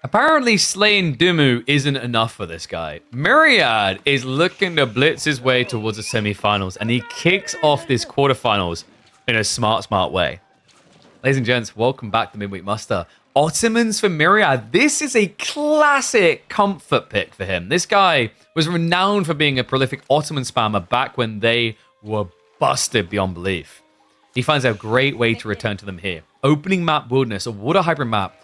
Apparently, slaying Dumu isn't enough for this guy. Myriad is looking to blitz his way towards the semifinals, and he kicks off this quarterfinals in a smart way. Ladies and gents, welcome back to Midweek Muster. Ottomans for Myriad. This is a classic comfort pick for him. This guy was renowned for being a prolific Ottoman spammer back when they were busted beyond belief. He finds a great way to return to them here. Opening map Wilderness, a water hybrid map.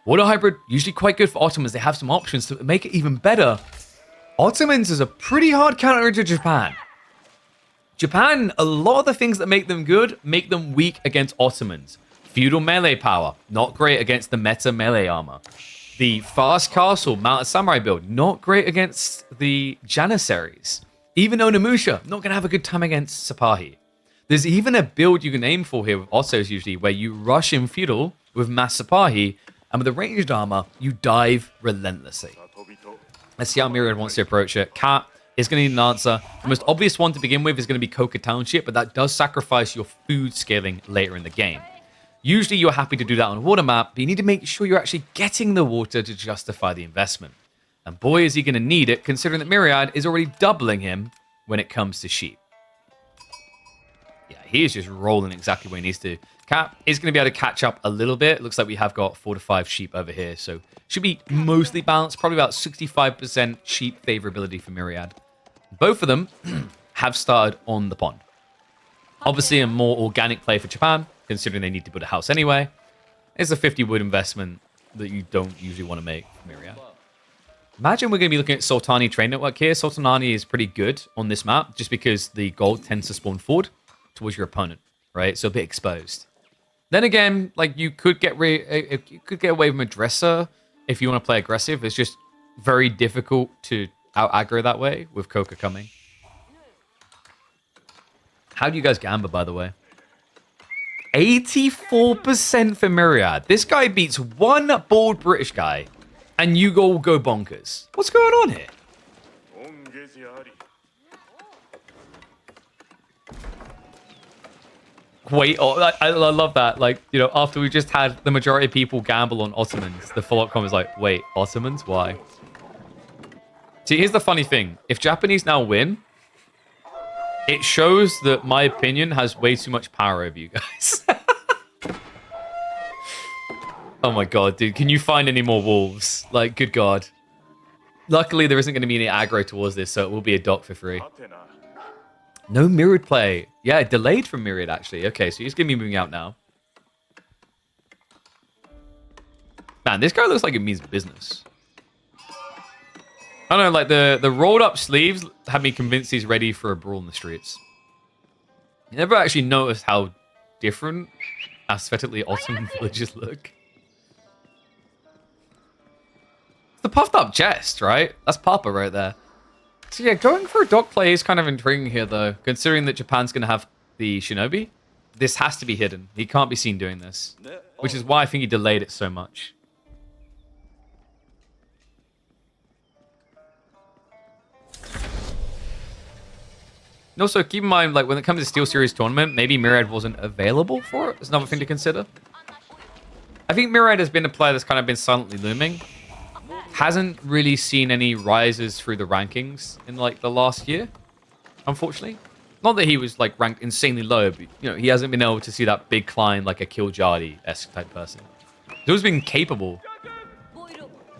Water hybrid, usually quite good for Ottomans. They have some options to make it even better. Ottomans is a pretty hard counter to Japan. Japan, a lot of the things that make them good make them weak against Ottomans. Feudal melee power, not great against the meta melee armor. The fast castle mounted samurai build, not great against the Janissaries. Even Onimusha, not going to have a good time against Sipahi. There's even a build you can aim for here with Ottos usually, where you rush in feudal with mass Sipahi, and with the ranged armor, you dive relentlessly. Let's see how Myriad wants to approach it. Cat is going to need an answer. The most obvious one to begin with is going to be Coca Township, but that does sacrifice your food scaling later in the game. Usually you're happy to do that on a water map, but you need to make sure you're actually getting the water to justify the investment. And boy, is he going to need it, considering that Myriad is already doubling him when it comes to sheep. Yeah, he is just rolling exactly where he needs to. Cat is going to be able to catch up a little bit. Looks like we have got 4 to 5 sheep over here, so should be mostly balanced. Probably about 65% sheep favorability for Myriad. Both of them have started on the pond. Obviously, a more organic play for Japan, considering they need to build a house anyway. It's a 50 wood investment that you don't usually want to make for Myriad. Imagine we're going to be looking at Sultani Train Network here. Sultanani is pretty good on this map, just because the gold tends to spawn forward towards your opponent, right? So a bit exposed. Then again, like you could get away with a dresser if you want to play aggressive. It's just very difficult to out aggro that way with Coca coming. How do you guys gamble, by the way? 84% for Myriad. This guy beats one bald British guy, and you all go bonkers. What's going on here? Wait, oh, I love that. Like, you know, after we just had the majority of people gamble on Ottomans, the follow-up comment is like, wait, Ottomans? Why? See, here's the funny thing. If Japanese now win, it shows that my opinion has way too much power over you guys. Oh my god, dude. Can you find any more wolves? Like, good god. Luckily, there isn't going to be any aggro towards this, so it will be a dock for free. No Myriad play. Yeah, delayed from Myriad, actually. Okay, so he's going to be moving out now. Man, this guy looks like it means business. I don't know, like the rolled up sleeves have me convinced he's ready for a brawl in the streets. You never actually noticed how different aesthetically Ottoman villages look. It's the puffed up chest, right? That's Papa right there. So yeah, going for a dock play is kind of intriguing here, though, considering that Japan's going to have the Shinobi. This has to be hidden. He can't be seen doing this, which is why I think he delayed it so much. And also, keep in mind, like, when it comes to Steel Series tournament, maybe Myriad wasn't available for it. It's another thing to consider. I think Myriad has been a player that's kind of been silently looming. Hasn't really seen any rises through the rankings in, like, the last year, unfortunately. Not that he was, like, ranked insanely low, but, you know, he hasn't been able to see that big climb like a Killjadi-esque type person. He's always been capable.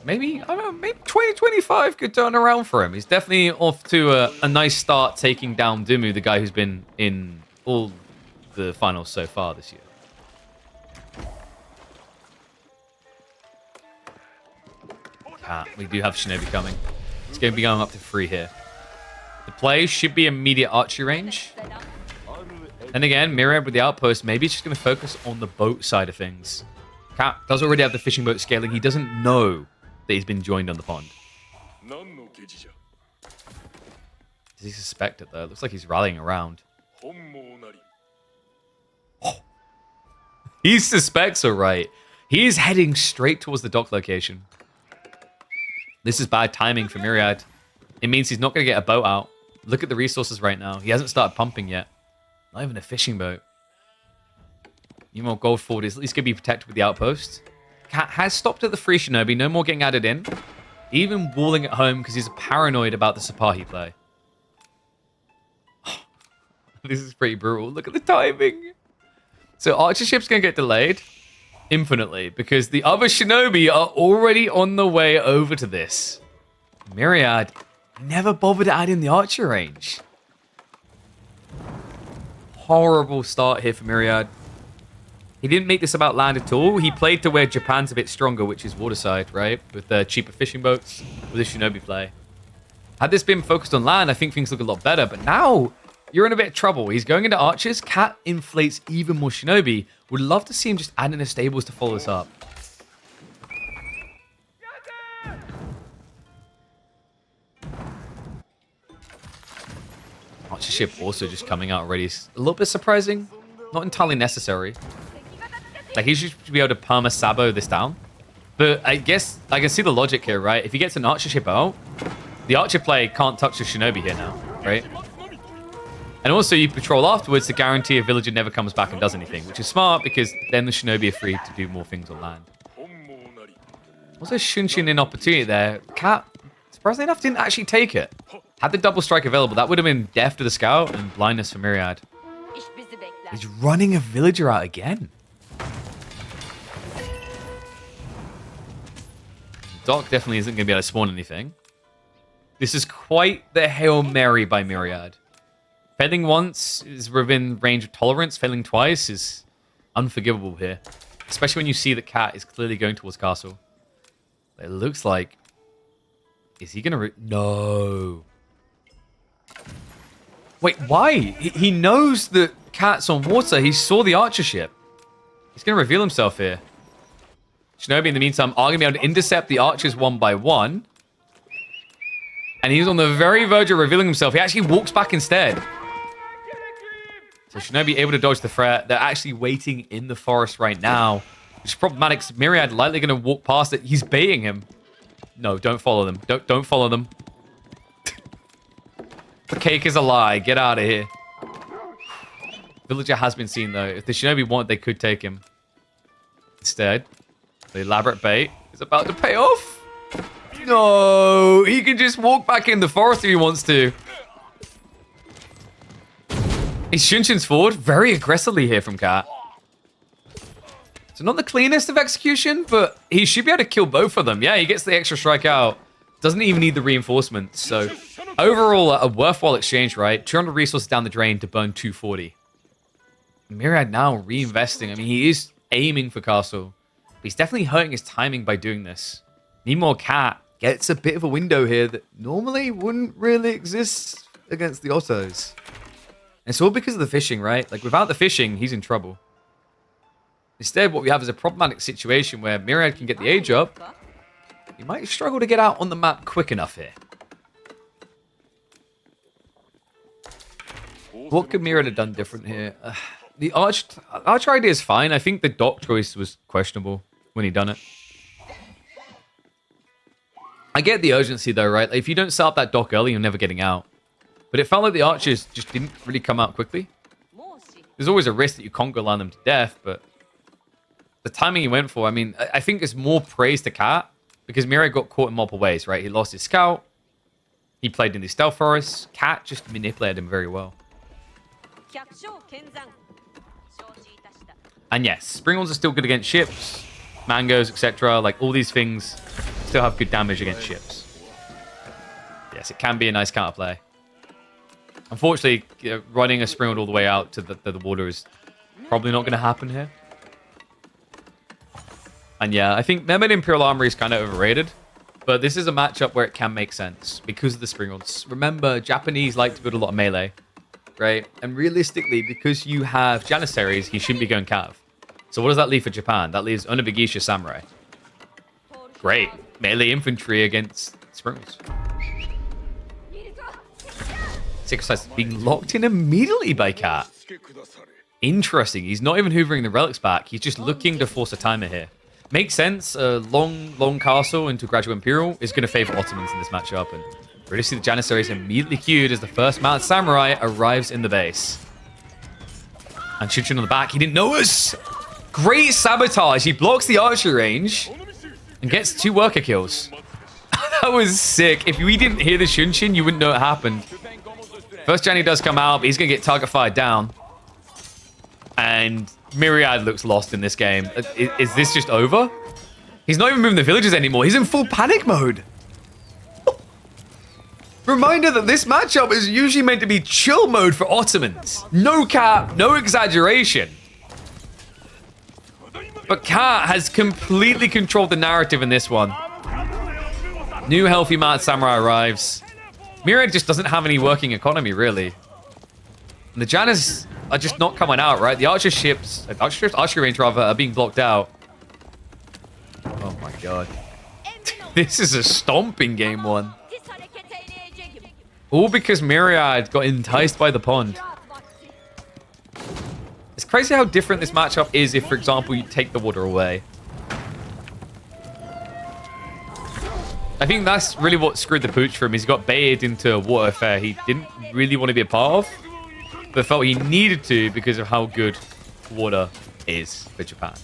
Maybe, I don't know, maybe 2025 could turn around for him. He's definitely off to a nice start taking down Dumu, the guy who's been in all the finals so far this year. We do have Shinobi coming. It's going to be going up to 3 here. The play should be immediate archery range. And again, Myriad with the outpost, maybe it's just going to focus on the boat side of things. Cat does already have the fishing boat scaling. He doesn't know that he's been joined on the pond. Does he suspect it, though? It looks like he's rallying around. Oh. He suspects, all right. He is heading straight towards the dock location. This is bad timing for Myriad. It means he's not going to get a boat out. Look at the resources right now. He hasn't started pumping yet. Not even a fishing boat. You more gold forward is at least going to be protected with the outpost. Cat has stopped at the free Shinobi. No more getting added in. Even walling at home because he's paranoid about the Sipahi play. This is pretty brutal. Look at the timing. So Archership's going to get delayed infinitely because the other Shinobi are already on the way over to this. Myriad never bothered to add in the archer range. Horrible start here for Myriad. He didn't make this about land at all. He played to where Japan's a bit stronger, which is waterside, right? With the cheaper fishing boats, with the Shinobi play. Had this been focused on land, I think things look a lot better. But now, you're in a bit of trouble. He's going into archers. Cat inflates even more Shinobi. Would love to see him just add in his stables to follow this up. Archership also just coming out already. It's a little bit surprising. Not entirely necessary. Like, he should be able to perma-sabo this down. But I guess I can see the logic here, right? If he gets an archership out, the archer play can't touch the Shinobi here now, right? And also, you patrol afterwards to guarantee a villager never comes back and does anything, which is smart because then the Shinobi are free to do more things on land. Also, Shunshin in opportunity there. Cat, surprisingly enough, didn't actually take it. Had the double strike available, that would have been death to the scout and blindness for Myriad. He's running a villager out again. Doc definitely isn't going to be able to spawn anything. This is quite the Hail Mary by Myriad. Failing once is within range of tolerance. Failing twice is unforgivable here. Especially when you see that Cat is clearly going towards castle. It looks like... Is he going to... No. Wait, why? He knows that Cat's on water. He saw the archer ship. He's going to reveal himself here. Shinobi, in the meantime, are going to be able to intercept the archers one by one. And he's on the very verge of revealing himself. He actually walks back instead. So Shinobi able to dodge the threat. They're actually waiting in the forest right now. Which is problematic. Myriad lightly going to walk past it. He's baiting him. No, don't follow them. Don't follow them. The cake is a lie. Get out of here. Villager has been seen, though. If the Shinobi want, they could take him. Instead, the elaborate bait is about to pay off. No, he can just walk back in the forest if he wants to. He's Shunshin's forward very aggressively here from Cat. So not the cleanest of execution, but he should be able to kill both of them. Yeah, he gets the extra strike out. Doesn't even need the reinforcements. So overall, a worthwhile exchange, right? 200 resources down the drain to burn 240. Myriad now reinvesting. I mean, he is aiming for castle. But he's definitely hurting his timing by doing this. Need more Cat. Gets a bit of a window here that normally wouldn't really exist against the Ottos. And it's all because of the fishing, right? Like, without the fishing, he's in trouble. Instead, what we have is a problematic situation where Myriad can get the age up. He might struggle to get out on the map quick enough here. What could Myriad have done different here? The archer idea is fine. I think the dock choice was questionable when he done it. I get the urgency though, right? Like, if you don't set up that dock early, you're never getting out. But it felt like the archers just didn't really come out quickly. There's always a risk that you conga line them to death, but the timing he went for, I mean, I think it's more praise to Cat because Myriad got caught in multiple ways, right? He lost his scout. He played in the stealth forest. Cat just manipulated him very well. And yes, spring ones are still good against ships, mangoes, etc. Like, all these things still have good damage against ships. Yes, it can be a nice counterplay. Unfortunately, running a springald all the way out to the water is probably not going to happen here. And yeah, I think Mermaid Imperial Armory is kind of overrated. But this is a matchup where it can make sense because of the springalds. Remember, Japanese like to build a lot of melee, right? And realistically, because you have Janissaries, he shouldn't be going Cav. So what does that leave for Japan? That leaves Onabegisha Samurai. Great. Melee infantry against springalds. Six being locked in immediately by Cat. Interesting. He's not even hoovering the relics back. He's just looking to force a timer here. Makes sense. A long castle into Gradual Imperial is going to favor Ottomans in this matchup. And really see the Janissaries immediately queued as the first mounted samurai arrives in the base. And Shunshin on the back. He didn't know us. Great sabotage. He blocks the archery range and gets 2 worker kills. That was sick. If we didn't hear the Shunshin, you wouldn't know it happened. First Johnny does come out, but he's going to get target fired down. And Myriad looks lost in this game. Is this just over? He's not even moving the villagers anymore. He's in full panic mode. Reminder that this matchup is usually meant to be chill mode for Ottomans. No cap, no exaggeration. But Kat has completely controlled the narrative in this one. New healthy Mad Samurai arrives. Myriad just doesn't have any working economy, really. And the Jannas are just not coming out, right? The archer range rather, are being blocked out. Oh my god. This is a stomping game one. All because Myriad got enticed by the pond. It's crazy how different this matchup is if, for example, you take the water away. I think that's really what screwed the pooch for him. He's got baited into a water affair he didn't really want to be a part of, but felt he needed to because of how good water is for Japan.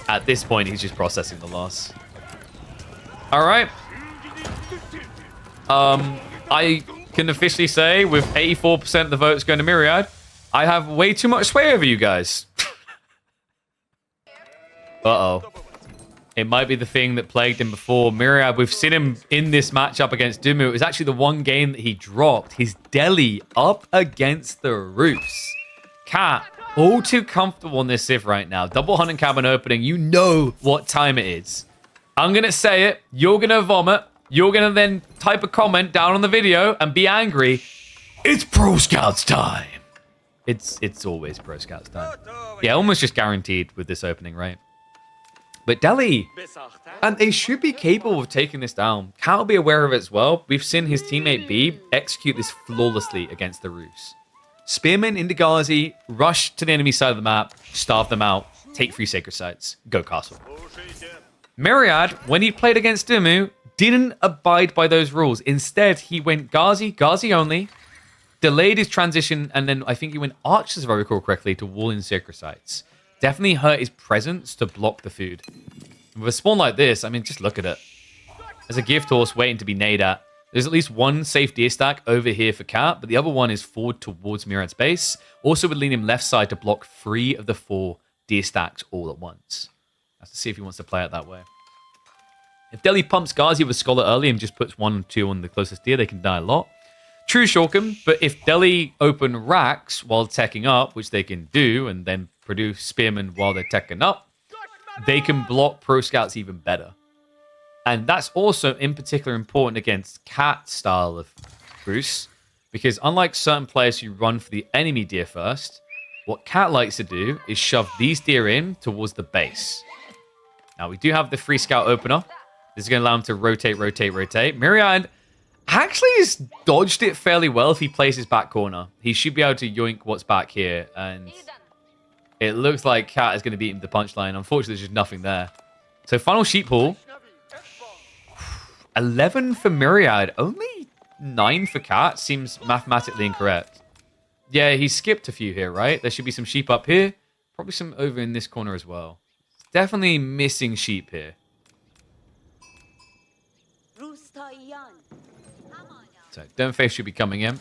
At this point, he's just processing the loss. All right. I can officially say, with 84% of the votes going to Myriad, I have way too much sway over you guys. Uh-oh. It might be the thing that plagued him before. Myriad, we've seen him in this matchup against Dumu. It was actually the one game that he dropped. His Delhi up against the Rus. Cat, all too comfortable on this Civ right now. Double hunting cabin opening. You know what time it is. I'm going to say it. You're going to vomit. You're going to then type a comment down on the video and be angry. It's Pro Scouts time. It's always Pro Scouts time. Yeah, almost just guaranteed with this opening, right? But Delhi, and they should be capable of taking this down. Cal will be aware of it as well. We've seen his teammate B execute this flawlessly against the Rus. Spearmen into Ghazi, rush to the enemy side of the map, starve them out, take 3 sacred sites, go castle. Myriad, when he played against Dumu, didn't abide by those rules. Instead, he went Ghazi only, delayed his transition, and then I think he went archers, if I recall correctly, to wall in sacred sites. Definitely hurt his presence to block the food. With a spawn like this, I mean, just look at it. There's a gift horse waiting to be nade at. There's at least one safe deer stack over here for Cat, but the other one is forward towards Myriad's base. Also would lean him left side to block 3 of the 4 deer stacks all at once. Let's see if he wants to play it that way. If Delhi pumps Ghazi with Scholar early and just puts 1 or 2 on the closest deer, they can die a lot. True Shorkham, but if Delhi open racks while teching up, which they can do, and then produce spearmen while they're teching up, they can block Pro Scouts even better. And that's also in particular important against Cat style of Rus, because unlike certain players who run for the enemy deer first, what Cat likes to do is shove these deer in towards the base. Now we do have the free scout opener. This is going to allow him to rotate. Myriad actually has dodged it fairly well if he plays his back corner. He should be able to yoink what's back here, and it looks like Cat is going to beat him to the punchline. Unfortunately, there's just nothing there. So final sheep haul. 11 for Myriad. Only 9 for Cat. Seems mathematically incorrect. Yeah, he skipped a few here, right? There should be some sheep up here. Probably some over in this corner as well. Definitely missing sheep here. So Don't Face should be coming in.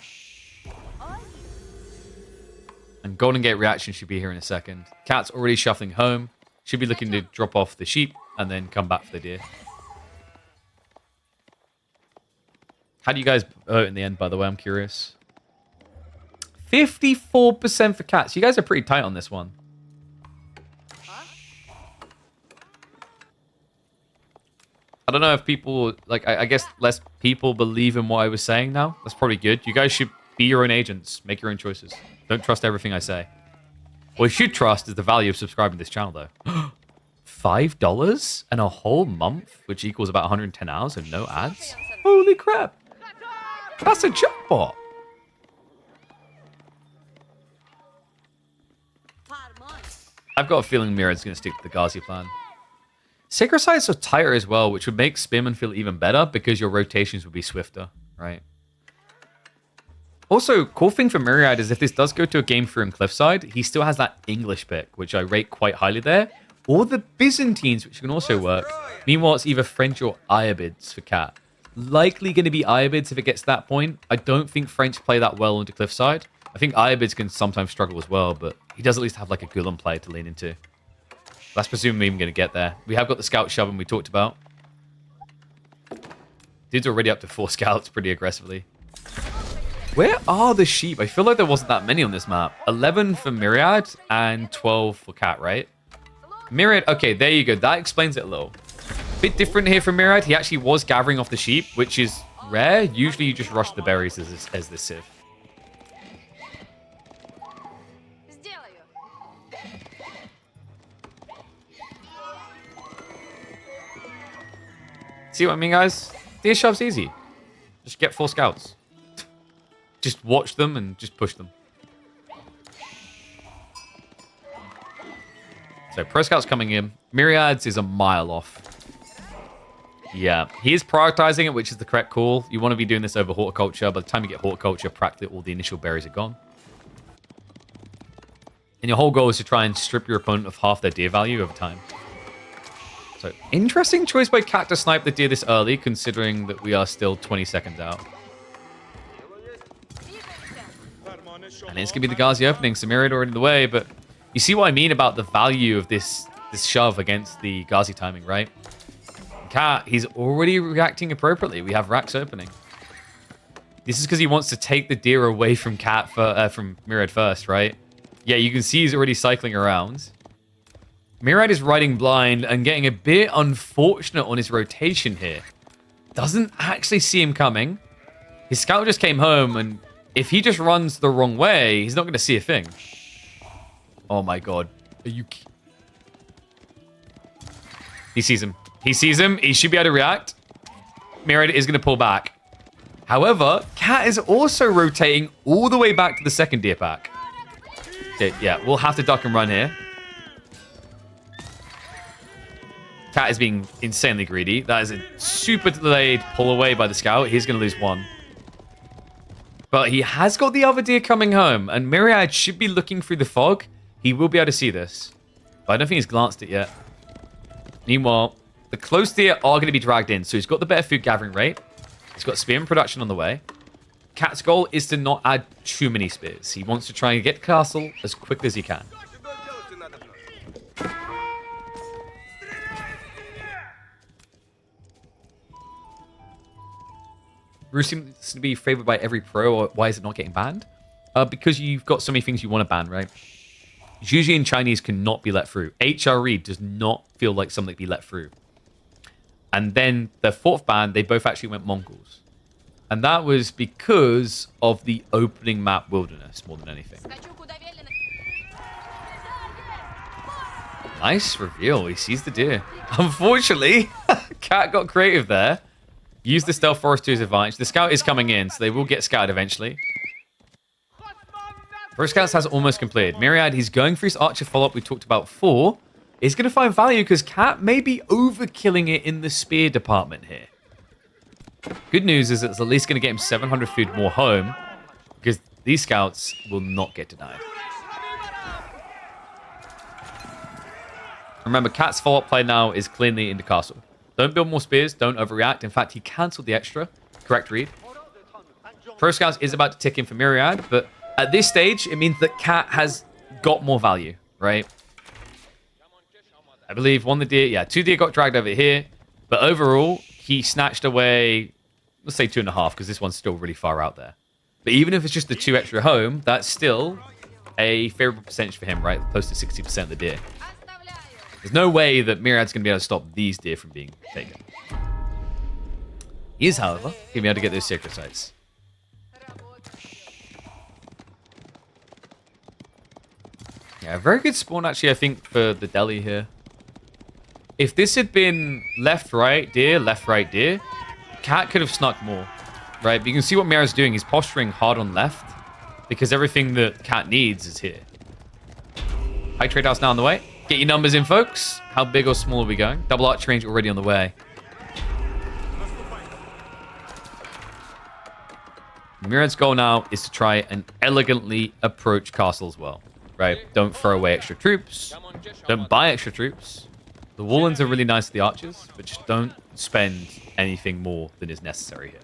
And Golden Gate Reaction should be here in a second. Cat's already shuffling home. Should be looking to drop off the sheep and then come back for the deer. How do you guys vote in the end, by the way? I'm curious. 54% for Cats. You guys are pretty tight on this one. I don't know if people, like, I guess less people believe in what I was saying now. That's probably good. You guys should be your own agents. Make your own choices. Don't trust everything I say. What you should trust is the value of subscribing to this channel, though. $5 and a whole month, which equals about 110 hours and no ads? Holy crap. That's a jackpot. I've got a feeling Myriad's going to stick to the Ghazi plan. Sacred sites are tighter as well, which would make Spearman feel even better because your rotations would be swifter, right? Also, cool thing for Myriad is if this does go to a game through in Cliffside, he still has that English pick, which I rate quite highly there. Or the Byzantines, which can also work. Meanwhile, it's either French or Iabids for Cat. Likely going to be Iabids if it gets to that point. I don't think French play that well into Cliffside. I think Iabids can sometimes struggle as well, but he does at least have like a Gulen player to lean into. That's presumably even going to get there. We have got the scout shoving we talked about. Dude's already up to 4 scouts pretty aggressively. Where are the sheep? I feel like there wasn't that many on this map. 11 for Myriad and 12 for Cat, right? Myriad, okay, there you go. That explains it a little. Bit different here from Myriad. He actually was gathering off the sheep, which is rare. Usually you just rush the berries as the Civ. See what I mean, guys? Deer shove's easy. Just get 4 scouts. Just watch them and just push them. So pro scouts coming in. Myriads is a mile off. Yeah, he is prioritizing it, which is the correct call. You want to be doing this over horticulture. By the time you get horticulture, practically all the initial berries are gone. And your whole goal is to try and strip your opponent of half their deer value over time. So, interesting choice by Cat to snipe the deer this early, considering that we are still 20 seconds out. And it's going to be the Ghazi opening. So Myriad already in the way, but you see what I mean about the value of this shove against the Ghazi timing, right? Cat, he's already reacting appropriately. We have racks opening. This is because he wants to take the deer away from from Myriad first, right? Yeah, you can see he's already cycling around. Myriad is riding blind and getting a bit unfortunate on his rotation here. Doesn't actually see him coming. His scout just came home, and if he just runs the wrong way, he's not going to see a thing. Oh my god. Are you... He sees him. He sees him. He should be able to react. Myriad is going to pull back. However, Cat is also rotating all the way back to the second deer pack. Okay, yeah, we'll have to duck and run here. Cat is being insanely greedy. That is a super delayed pull away by the scout. He's going to lose 1. But he has got the other deer coming home, and Myriad should be looking through the fog. He will be able to see this. But I don't think he's glanced it yet. Meanwhile, the close deer are going to be dragged in, so he's got the better food gathering rate. He's got spearman production on the way. Cat's goal is to not add too many spears. He wants to try and get castle as quickly as he can. Rus seems to be favored by every pro, or why is it not getting banned? Because you've got so many things you want to ban, right? Usually in Chinese cannot be let through. HRE does not feel like something to be let through. And then the 4th ban, they both actually went Mongols. And that was because of the opening map wilderness more than anything. Nice reveal. He sees the deer. Unfortunately, Cat got creative there. Used the stealth forest to his advantage. The scout is coming in, so they will get scouted eventually. Pro Scouts has almost completed. Myriad, he's going for his archer follow-up we talked about before. He's going to find value because Cat may be overkilling it in the spear department here. Good news is it's at least going to get him 700 food more home because these scouts will not get denied. Remember, Cat's follow-up play now is cleanly into castle. Don't build more spears. Don't overreact. In fact, he cancelled the extra. Correct read. Pro Scouts is about to tick in for Myriad, but at this stage, it means that Cat has got more value, right? I believe 1 the deer, yeah, 2 deer got dragged over here, but overall, he snatched away, let's say 2.5, because this one's still really far out there. But even if it's just the 2 extra home, that's still a favorable percentage for him, right? Close to 60% of the deer. There's no way that Myriad's going to be able to stop these deer from being taken. He is, however, going to be able to get those sacred sites. Yeah, very good spawn, actually, I think, for the Delhi here. If this had been left, right, deer, Cat could have snuck more, right? But you can see what Myriad's doing. He's posturing hard on left because everything that Cat needs is here. High trade house now on the way. Get your numbers in, folks. How big or small are we going? Double arch range already on the way. Myriad's goal now is to try and elegantly approach castle as well, right? Don't throw away extra troops. Don't buy extra troops. The Wallens are really nice to the archers, but just don't spend anything more than is necessary here.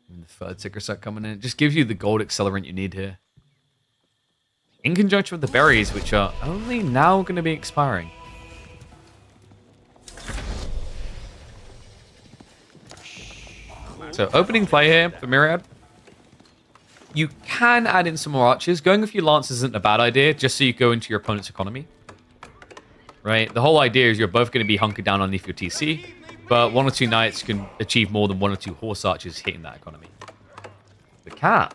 And the third ticker set coming in. It just gives you the gold accelerant you need here. In conjunction with the berries, which are only now going to be expiring. So opening play here for Myriad. You can add in some more archers. Going with your lance isn't a bad idea, just so you go into your opponent's economy. Right? The whole idea is you're both going to be hunkered down underneath your TC, but 1 or 2 knights can achieve more than 1 or 2 horse archers hitting that economy. The cat.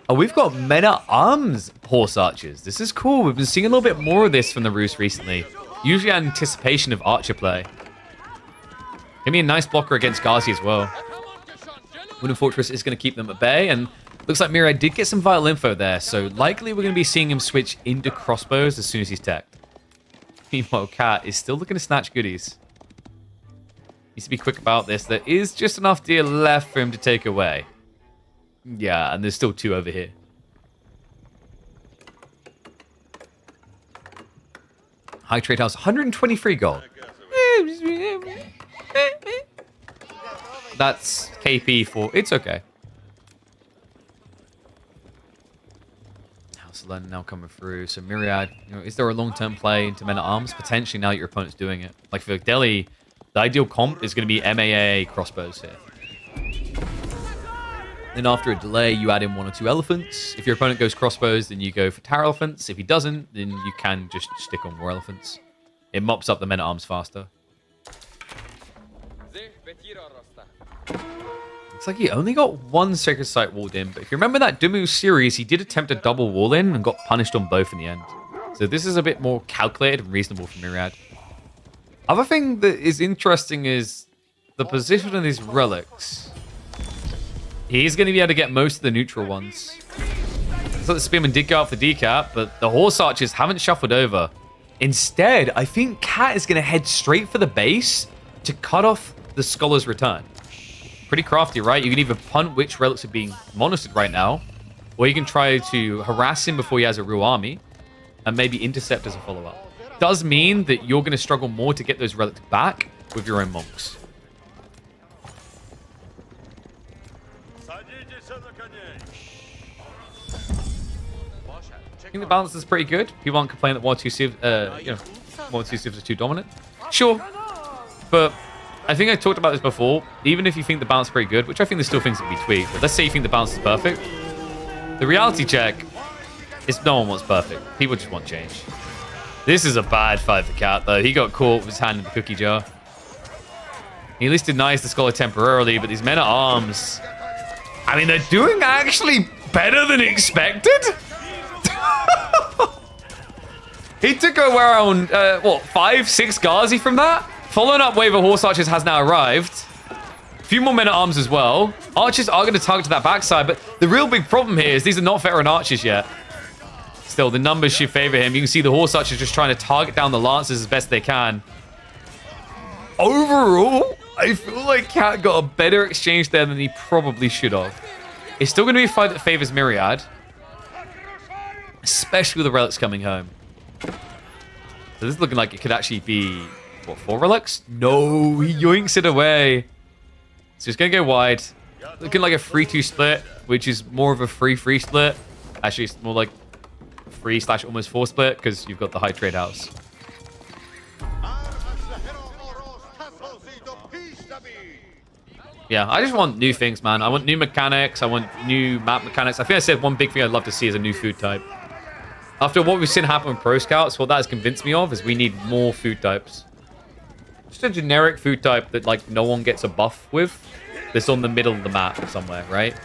Oh, we've got men-at-arms horse archers. This is cool. We've been seeing a little bit more of this from the Rus recently. Usually in anticipation of archer play. Give me a nice blocker against Ghazi as well. Wooden Fortress is going to keep them at bay, and looks like Myriad did get some vital info there, so likely we're going to be seeing him switch into crossbows as soon as he's teched. Meanwhile, Cat is still looking to snatch goodies. Needs to be quick about this. There is just enough deer left for him to take away. Yeah, and there's still 2 over here. High trade house, 123 gold. That's KP for... It's okay. House of London now coming through. So Myriad, is there a long-term play into men-at-arms? Potentially now your opponent's doing it. Like for Delhi, the ideal comp is going to be MAA crossbows here. Then after a delay, you add in 1 or 2 elephants. If your opponent goes crossbows, then you go for tower elephants. If he doesn't, then you can just stick on more elephants. It mops up the men-at-arms faster. Looks like he only got 1 sacred site walled in, but if you remember that Dumu series, he did attempt a double wall in and got punished on both in the end. So this is a bit more calculated and reasonable for Myriad. Other thing that is interesting is the position of these relics. He's going to be able to get most of the neutral ones. So the Spearman did go out for decap, but the horse archers haven't shuffled over. Instead, I think Cat is going to head straight for the base to cut off the Scholar's return. Pretty crafty, right? You can either punt which relics are being monitored right now, or you can try to harass him before he has a real army, and maybe intercept as a follow-up. Does mean that you're going to struggle more to get those relics back with your own monks. I think the balance is pretty good. People aren't complaining that 1 or 2 civs, 1 or 2 civs are too dominant. Sure, but I think I talked about this before. Even if you think the balance is pretty good, which I think there's still things that can be tweaked, but let's say you think the balance is perfect. The reality check is no one wants perfect. People just want change. This is a bad fight for Cat, though. He got caught with his hand in the cookie jar. He at least denies the Scholar temporarily, but these men-at-arms... I mean, they're doing actually better than expected? He took around, 5, 6 Ghazi from that? Following up wave of horse archers has now arrived. A few more men-at-arms as well. Archers are going to target to that backside, but the real big problem here is these are not veteran archers yet. Still, the numbers should favor him. You can see the horse archers just trying to target down the lancers as best they can. Overall, I feel like Cat got a better exchange there than he probably should have. It's still going to be a fight that favors Myriad. Especially with the relics coming home. So this is looking like it could actually be, what, 4 relics? No, he yoinks it away. So he's going to go wide. Looking like a 3-2 split, which is more of a 3-3 split. Actually, it's more like 3/almost 4 split, because you've got the high trade house. Yeah, I just want new things, man. I want new mechanics. I want new map mechanics. I think I said one big thing I'd love to see is a new food type. After what we've seen happen with Pro Scouts, what that has convinced me of is we need more food types. Just a generic food type that, like, no one gets a buff with. That's on the middle of the map somewhere, right?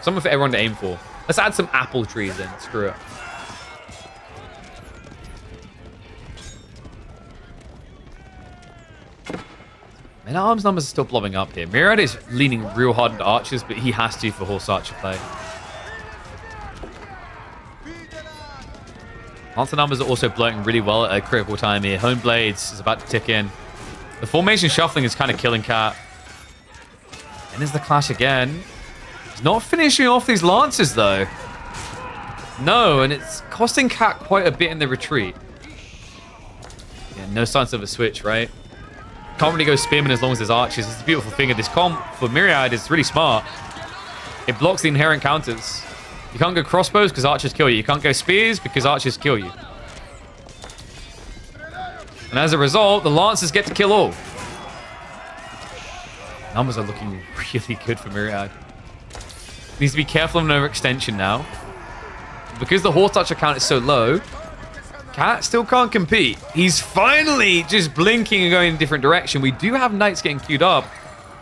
Something for everyone to aim for. Let's add some apple trees in. Screw it. And arms numbers are still blowing up here. Myriad is leaning real hard into archers, but he has to for horse archer play. Lancer numbers are also blowing really well at a critical time here. Home Blades is about to tick in. The formation shuffling is kind of killing Cat. And there's the clash again. He's not finishing off these lances, though. No, and it's costing Cat quite a bit in the retreat. Yeah, no signs of a switch, right? Can't really go spearman as long as there's archers. It's a beautiful thing of this comp for Myriad. It's really smart. It blocks the inherent counters. You can't go crossbows because archers kill you. You can't go spears because archers kill you. And as a result, the lancers get to kill all. Numbers are looking really good for Myriad. Needs to be careful of an overextension now. Because the horse archer count is so low, Cat still can't compete. He's finally just blinking and going in a different direction. We do have knights getting queued up.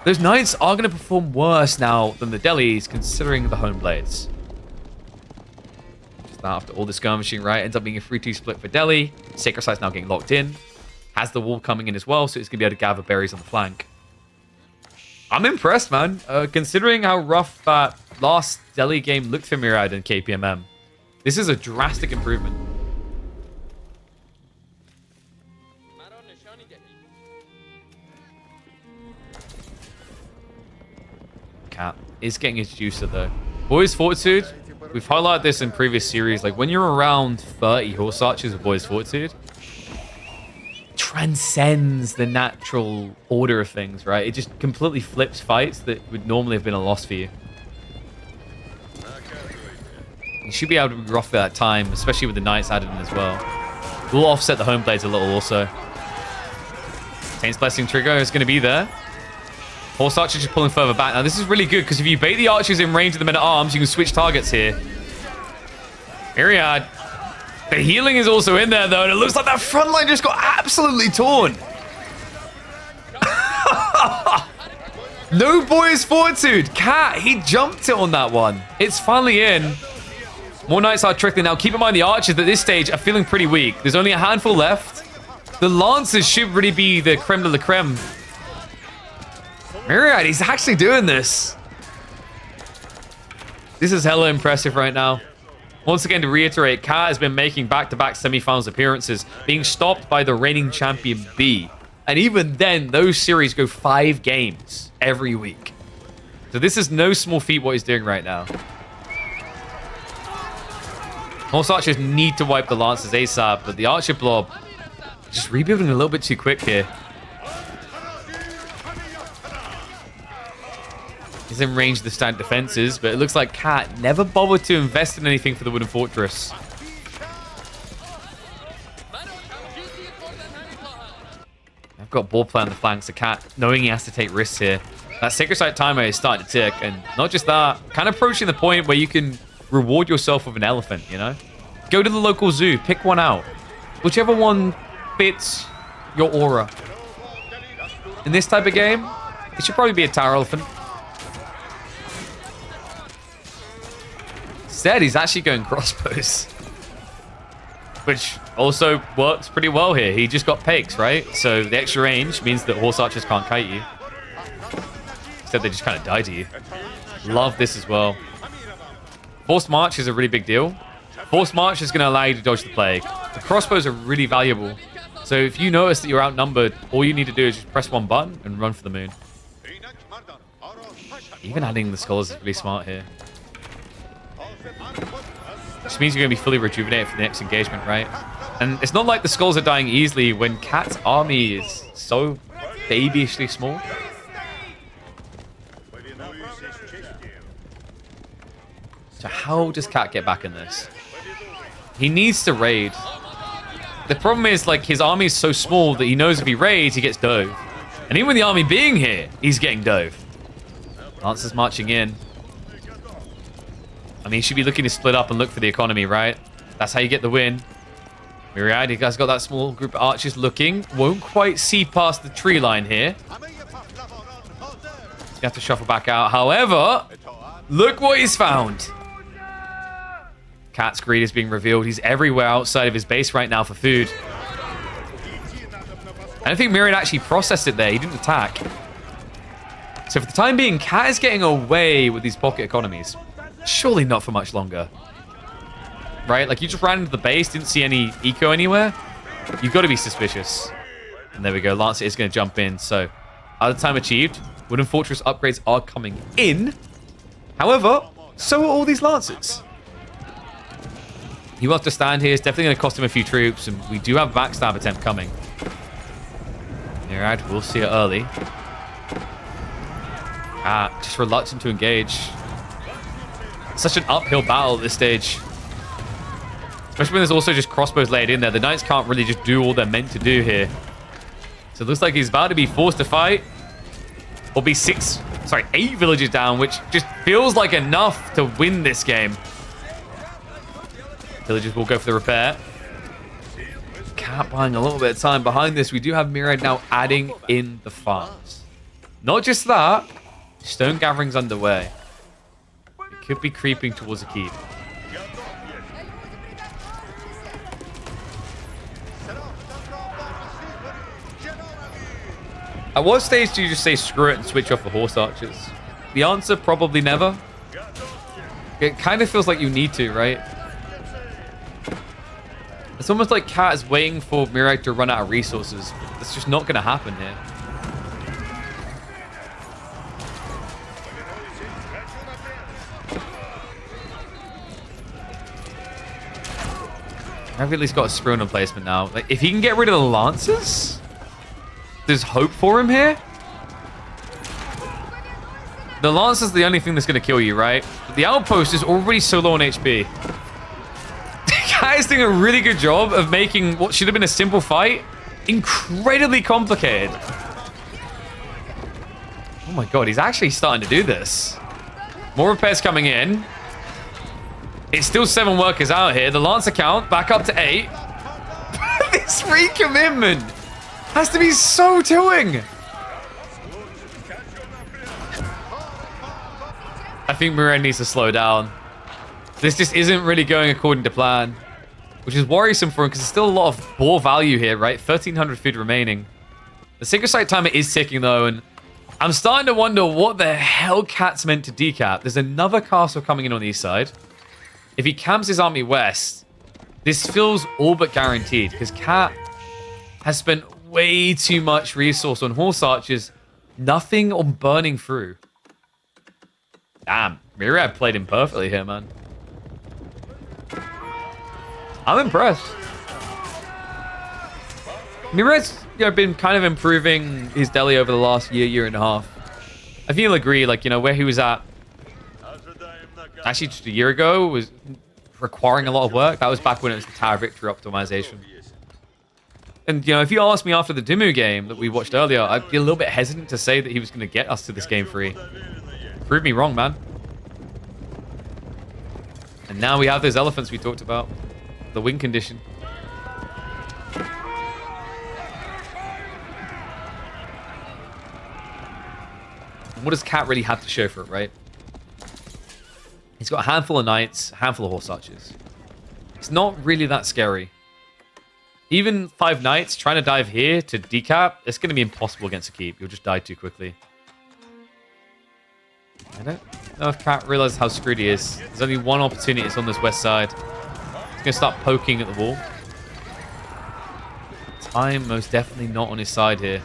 Those knights are going to perform worse now than the Delhis, considering the home blades. Just now, after all this skirmishing, right, ends up being a 3-2 split for Delhi. Sacred Sight's now getting locked in. Has the wall coming in as well, so it's going to be able to gather berries on the flank. I'm impressed, man. Considering how rough that last Delhi game looked for Myriad and KPMM. This is a drastic improvement. Cat is getting his juicer, though. Boys Fortitude, we've highlighted this in previous series. Like, when you're around 30 horse archers with Boys Fortitude, transcends the natural order of things, right? It just completely flips fights that would normally have been a loss for you. You should be able to be rough at that time, especially with the knights added in as well. We'll offset the home blades a little also. Saint's Blessing trigger is going to be there. Horse archers just pulling further back. Now this is really good because if you bait the archers in range of the men at arms, you can switch targets here. Myriad. The healing is also in there, though, and it looks like that front line just got absolutely torn. No Boys Fortitude. Cat, he jumped it on that one. It's finally in. More knights are trickling now. Keep in mind the archers at this stage are feeling pretty weak. There's only a handful left. The lancers should really be the creme de la creme. Myriad, he's actually doing this. This is hella impressive right now. Once again, to reiterate, Cat has been making back-to-back semifinals appearances, being stopped by the reigning champion B. And even then, those series go 5 games every week. So this is no small feat what he's doing right now. Horse archers need to wipe the lancers ASAP, but the archer blob just rebuilding a little bit too quick here. He's in range of the stand defenses, but it looks like Cat never bothered to invest in anything for the wooden fortress. I've got ball play on the flanks of Cat, knowing he has to take risks here. That Sacred Sight timer is starting to tick, and not just that, kind of approaching the point where you can reward yourself with an elephant, you know? Go to the local zoo, pick one out. Whichever one fits your aura. In this type of game, it should probably be a tower elephant. Instead, he's actually going crossbows. Which also works pretty well here. He just got pegs, right? So the extra range means that horse archers can't kite you. Instead, they just kind of die to you. Love this as well. Forced march is a really big deal. Forced march is going to allow you to dodge the plague. The crossbows are really valuable. So if you notice that you're outnumbered, all you need to do is just press one button and run for the moon. Even adding the skulls is really smart here. Which means you're going to be fully rejuvenated for the next engagement, right? And it's not like the skulls are dying easily when Cat's army is so babyishly small. So how does Cat get back in this? He needs to raid. The problem is, like, his army is so small that he knows if he raids, he gets dove. And even with the army being here, he's getting dove. Lancers marching in. I mean, he should be looking to split up and look for the economy, right? That's how you get the win. Myriad, you guys got that small group of archers looking. Won't quite see past the tree line here. You have to shuffle back out. However, look what he's found. Cat's greed is being revealed. He's everywhere outside of his base right now for food. I don't think Myriad actually processed it there. He didn't attack. So for the time being, Cat is getting away with these pocket economies. Surely not for much longer. Right? Like, you just ran into the base, didn't see any eco anywhere. You've got to be suspicious. And there we go. Lancer is going to jump in. So, out of time achieved. Wooden Fortress upgrades are coming in. However, so are all these Lancers. He will have to stand here. It's definitely going to cost him a few troops, and we do have a backstab attempt coming. Alright, we'll see it early. Just reluctant to engage. Such an uphill battle at this stage. Especially when there's also just crossbows laid in there. The knights can't really just do all they're meant to do here. So it looks like he's about to be forced to fight. Or be 8 villages down, which just feels like enough to win this game. Villagers will go for the repair. Cat buying a little bit of time behind this. We do have Myriad now adding in the farms. Not just that, stone gathering's underway. It could be creeping towards a keep. At what stage do you just say screw it and switch off the horse archers? The answer, probably never. It kind of feels like you need to, right? It's almost like Cat is waiting for Myriad to run out of resources. It's just not going to happen here. I've at least got a Sprune placement now. Like, if he can get rid of the Lancers, there's hope for him here. The Lance is the only thing that's going to kill you, right? But the Outpost is already so low on HP. The guy is doing a really good job of making what should have been a simple fight incredibly complicated. Oh my god, he's actually starting to do this. More repairs coming in. It's still 7 workers out here. The Lancer count back up to 8. This recommitment has to be so tilting. I think Myriad needs to slow down. This just isn't really going according to plan, which is worrisome for him because there's still a lot of bore value here, right? 1,300 food remaining. The Sacred Site timer is ticking though, and I'm starting to wonder what the hell Cat's meant to decap. There's another castle coming in on the east side. If he camps his army west, this feels all but guaranteed because Cat has spent way too much resource on horse archers, nothing on burning through. Damn, Myriad played him perfectly here, man. I'm impressed. Myriad's been kind of improving his Delhi over the last year and a half. I think you'll agree, like, where he was at actually just a year ago was requiring a lot of work. That was back when it was the Tower Victory optimization. And, if you asked me after the Dimmu game that we watched earlier, I'd be a little bit hesitant to say that he was going to get us to this game free. Prove me wrong, man. And now we have those elephants we talked about. The win condition. What does Cat really have to show for it, right? He's got a handful of knights, a handful of horse archers. It's not really that scary. Even 5 knights trying to dive here to decap, it's going to be impossible against a keep. You'll just die too quickly. I don't know if Cat realizes how screwed he is. There's only one opportunity. It's on this west side. He's going to start poking at the wall. Time most definitely not on his side here.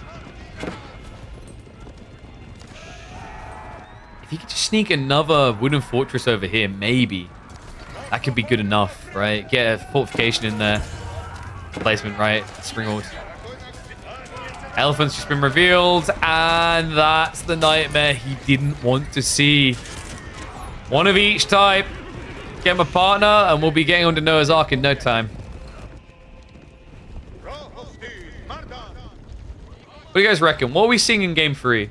If he could just sneak another wooden fortress over here, maybe. That could be good enough, right? Get a fortification in there. Placement, right? Springhold. Elephant's just been revealed, and that's the nightmare he didn't want to see. One of each type. Get him a partner, and we'll be getting onto Noah's Ark in no time. What do you guys reckon? What are we seeing in Game 3?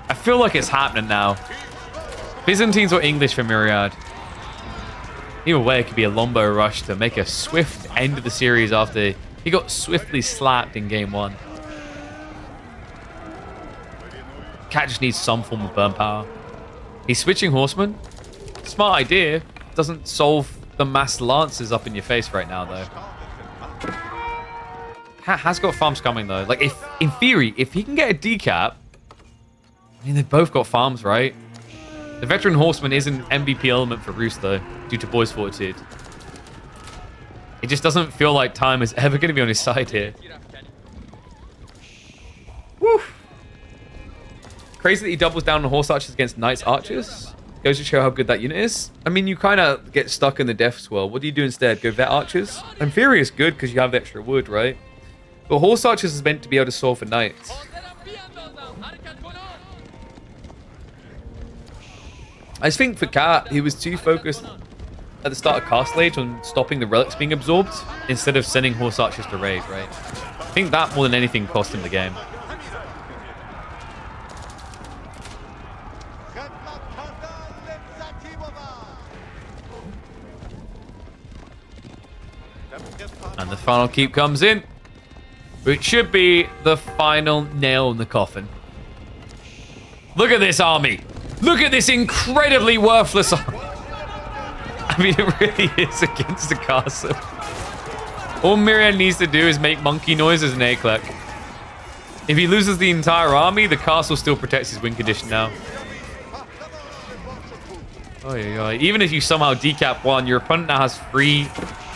I feel like it's happening now. Byzantines or English for Myriad? Either way, it could be a Lombo rush to make a swift end of the series after he got swiftly slapped in Game 1. Cat just needs some form of burn power. He's switching horsemen. Smart idea. Doesn't solve the mass lances up in your face right now, though. Cat has got farms coming, though. Like, if in theory, if he can get a decap, I mean, they've both got farms, right? The veteran horseman is an MVP element for Rus, though, due to Boy's Fortitude. It just doesn't feel like time is ever going to be on his side here. Woo! Crazy that he doubles down on horse archers against knights archers. Goes to show how good that unit is. I mean, you kind of get stuck in the death swirl. What do you do instead? Go vet archers? In theory, it's good because you have the extra wood, right? But horse archers is meant to be able to solve for knights. I just think for Cat, he was too focused at the start of Castle Age on stopping the relics being absorbed instead of sending horse archers to raid, right? I think that more than anything cost him the game. And the final keep comes in, which should be the final nail in the coffin. Look at this army. Look at this incredibly worthless army. I mean, it really is against the castle. All Myriad needs to do is make monkey noises and Akelek. If he loses the entire army, the castle still protects his win condition now. Oh, yeah. Even if you somehow decap one, your opponent now has 3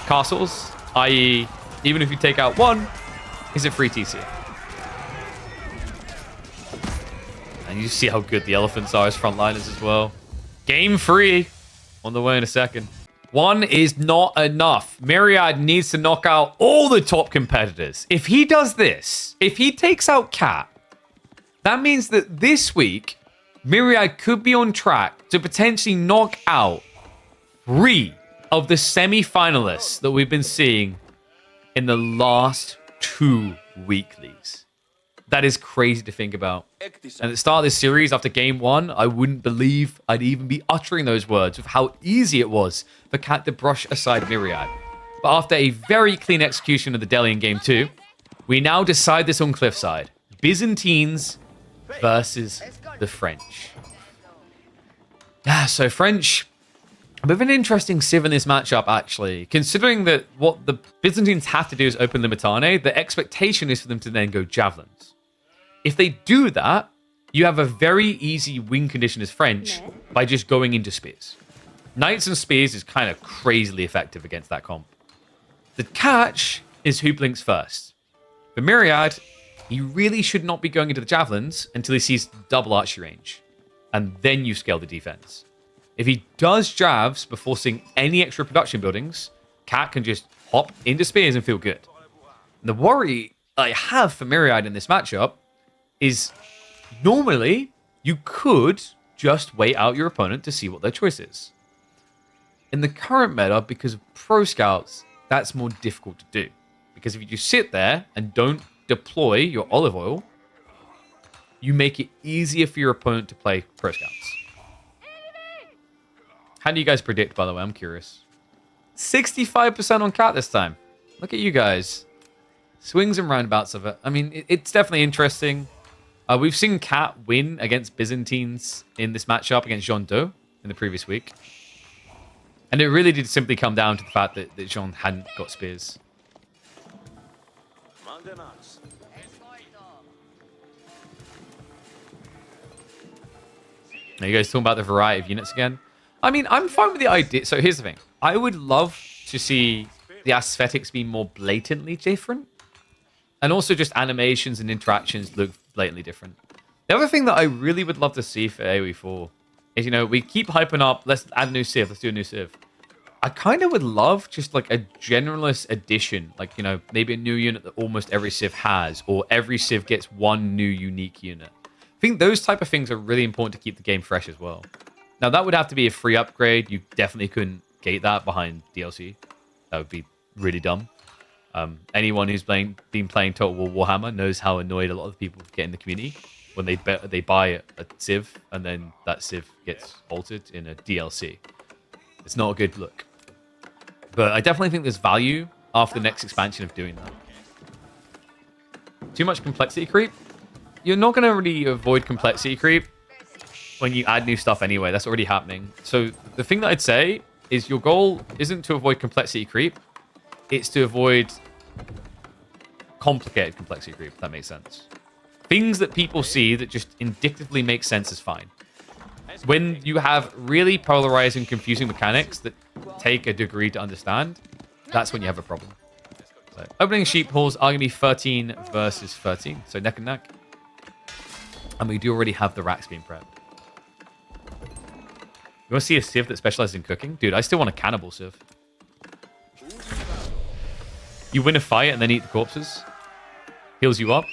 castles, i.e., even if you take out one, it's a free TC. And you see how good the elephants are as frontliners as well. Game 3 on the way in a second. 1 is not enough. Myriad needs to knock out all the top competitors. If he does this, if he takes out Cat, that means that this week, Myriad could be on track to potentially knock out 3 of the semi-finalists that we've been seeing in the last 2 weeklies. That is crazy to think about. And at the start of this series, after game 1, I wouldn't believe I'd even be uttering those words of how easy it was for Cat to brush aside Myriad. But after a very clean execution of the Delhi in game 2, we now decide this on Cliffside. Byzantines versus the French. So French, a bit of an interesting civ in this matchup, actually. Considering that what the Byzantines have to do is open Limitane, the expectation is for them to then go Javelins. If they do that, you have a very easy win condition as French by just going into Spears. Knights and Spears is kind of crazily effective against that comp. The catch is who blinks first. For Myriad, he really should not be going into the Javelins until he sees double archery range. And then you scale the defense. If he does Javs before seeing any extra production buildings, Cat can just hop into Spears and feel good. And the worry I have for Myriad in this matchup is normally you could just wait out your opponent to see what their choice is. In the current meta, because of Pro Scouts, that's more difficult to do. Because if you just sit there and don't deploy your olive oil, you make it easier for your opponent to play Pro Scouts. How do you guys predict, by the way? I'm curious. 65% on Cat this time. Look at you guys. Swings and roundabouts of it. I mean, it's definitely interesting. We've seen Cat win against Byzantines in this matchup against Jean Do in the previous week. And it really did simply come down to the fact that Jean hadn't got Spears. Now, you guys talking about the variety of units again? I mean, I'm fine with the idea. So here's the thing. I would love to see the aesthetics be more blatantly different. And also just animations and interactions look blatantly different. The other thing that I really would love to see for AoE 4 is, you know, we keep hyping up, let's add a new civ, let's do a new civ. I kind of would love just like a generalist addition, like, you know, maybe a new unit that almost every civ has, or every civ gets one new unique unit. I think those type of things are really important to keep the game fresh as well. Now, that would have to be a free upgrade. You definitely couldn't gate that behind DLC. That would be really dumb. Anyone who's been playing Total War Warhammer knows how annoyed a lot of people get in the community when they buy a civ and then that civ gets altered in a DLC. It's not a good look. But I definitely think there's value after the next expansion of doing that. Too much complexity creep? You're not going to really avoid complexity creep when you add new stuff anyway. That's already happening. So the thing that I'd say is your goal isn't to avoid complexity creep. It's to avoid complicated complexity creep, if that makes sense. Things that people see that just indicatively make sense is fine. When you have really polarizing, confusing mechanics that take a degree to understand, that's when you have a problem. So, opening sheep halls are going to be 13 versus 13, so neck and neck. And we do already have the racks being prepped. You want to see a civ that specializes in cooking? Dude, I still want a cannibal civ. You win a fight and then eat the corpses. Heals you up.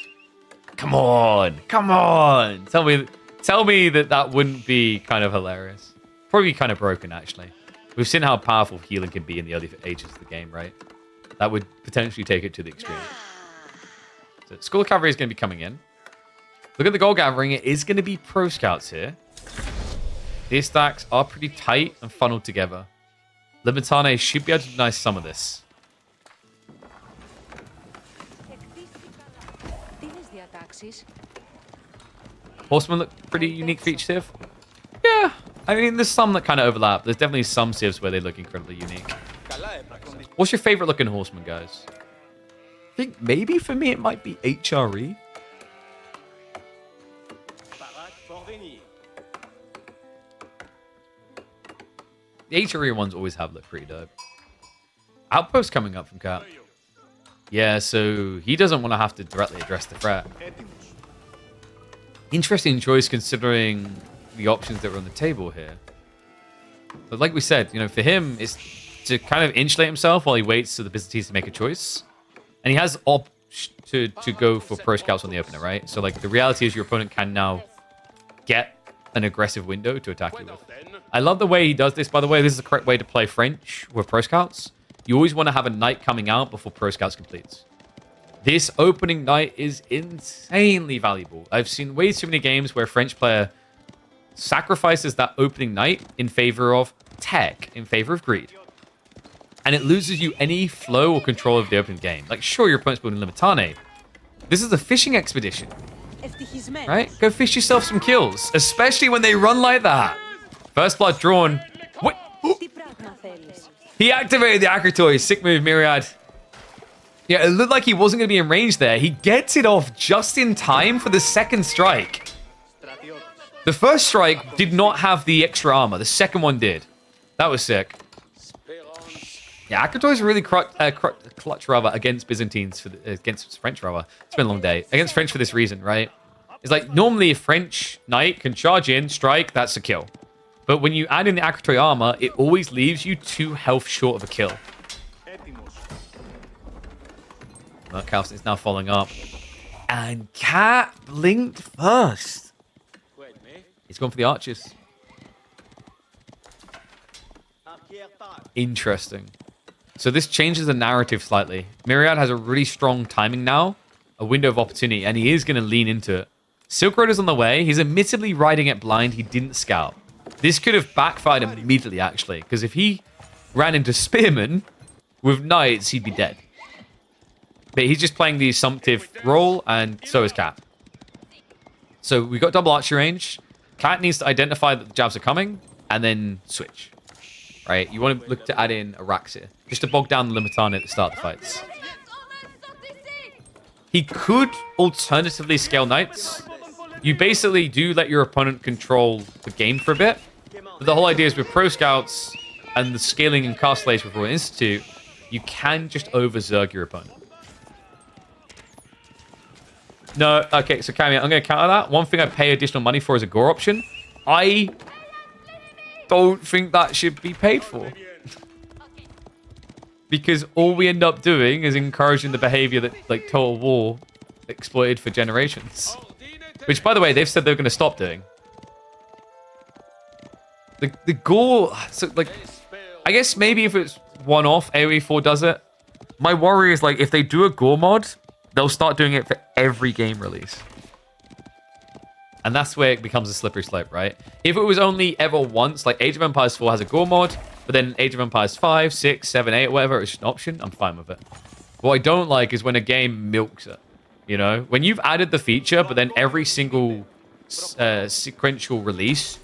Come on. Come on. Tell me that wouldn't be kind of hilarious. Probably kind of broken, actually. We've seen how powerful healing can be in the early ages of the game, right? That would potentially take it to the extreme. So School of Cavalry is going to be coming in. Look at the gold gathering. It is going to be pro scouts here. These stacks are pretty tight and funneled together. Limitane should be able to deny some of this. Horsemen look pretty unique feature civ. Yeah, I mean, there's some that kind of overlap. There's definitely some civs where they look incredibly unique. What's your favorite looking horseman, guys? I think maybe for me it might be HRE. The HRE ones always have looked pretty dope. Outpost coming up from Cap. Yeah, so he doesn't want to have to directly address the threat. Interesting choice considering the options that were on the table here. But like we said, you know, for him, it's to kind of insulate himself while he waits for the Byzantines to make a choice. And he has to go for pro scouts on the opener, right? So like the reality is your opponent can now get an aggressive window to attack you with. I love the way he does this, by the way. This is the correct way to play French with pro scouts. You always want to have a knight coming out before pro scouts completes. This opening knight is insanely valuable. I've seen way too many games where a French player sacrifices that opening knight in favor of tech, in favor of greed. And it loses you any flow or control of the open game. Like, sure, your opponent's building Limitane. This is a fishing expedition. Right? Go fish yourself some kills. Especially when they run like that. First blood drawn. Wait. Ooh. He activated the Akratoy. Sick move, Myriad. Yeah, it looked like he wasn't going to be in range there. He gets it off just in time for the second strike. The first strike did not have the extra armor. The second one did. That was sick. Yeah, Akratoy is really clutch rather against Byzantines, against French rather. It's been a long day. Against French for this reason, right? It's like normally a French knight can charge in, strike, that's a kill. But when you add in the Akratoy armor, it always leaves you 2 health short of a kill. Murkhouse is now following up. And Cat blinked first. He's gone for the archers. Interesting. So this changes the narrative slightly. Myriad has a really strong timing now, a window of opportunity, and he is going to lean into it. Silk Road is on the way. He's admittedly riding it blind. He didn't scout. This could have backfired immediately, actually, because if he ran into Spearmen with knights, he'd be dead. But he's just playing the assumptive role, and so is Cat. So we've got double archery range. Cat needs to identify that the jabs are coming, and then switch. Right? You want to look to add in a Rax here, just to bog down the Limitane at the start of the fights. He could alternatively scale knights. You basically do let your opponent control the game for a bit. But the whole idea is with pro scouts and the scaling and castles with Royal Institute, you can just over-zerg your opponent. No, okay, so Cammy, I'm going to counter that. One thing I pay additional money for is a gore option. I don't think that should be paid for. Because all we end up doing is encouraging the behavior that, like, Total War exploited for generations. Which, by the way, they've said they're going to stop doing. The gore... So, like, I guess maybe if it's one-off, AoE 4 does it. My worry is, like, if they do a gore mod, they'll start doing it for every game release. And that's where it becomes a slippery slope, right? If it was only ever once, like Age of Empires 4 has a gore mod, but then Age of Empires 5, 6, 7, 8, whatever, it's an option, I'm fine with it. What I don't like is when a game milks it. You know? When you've added the feature, but then every single sequential release,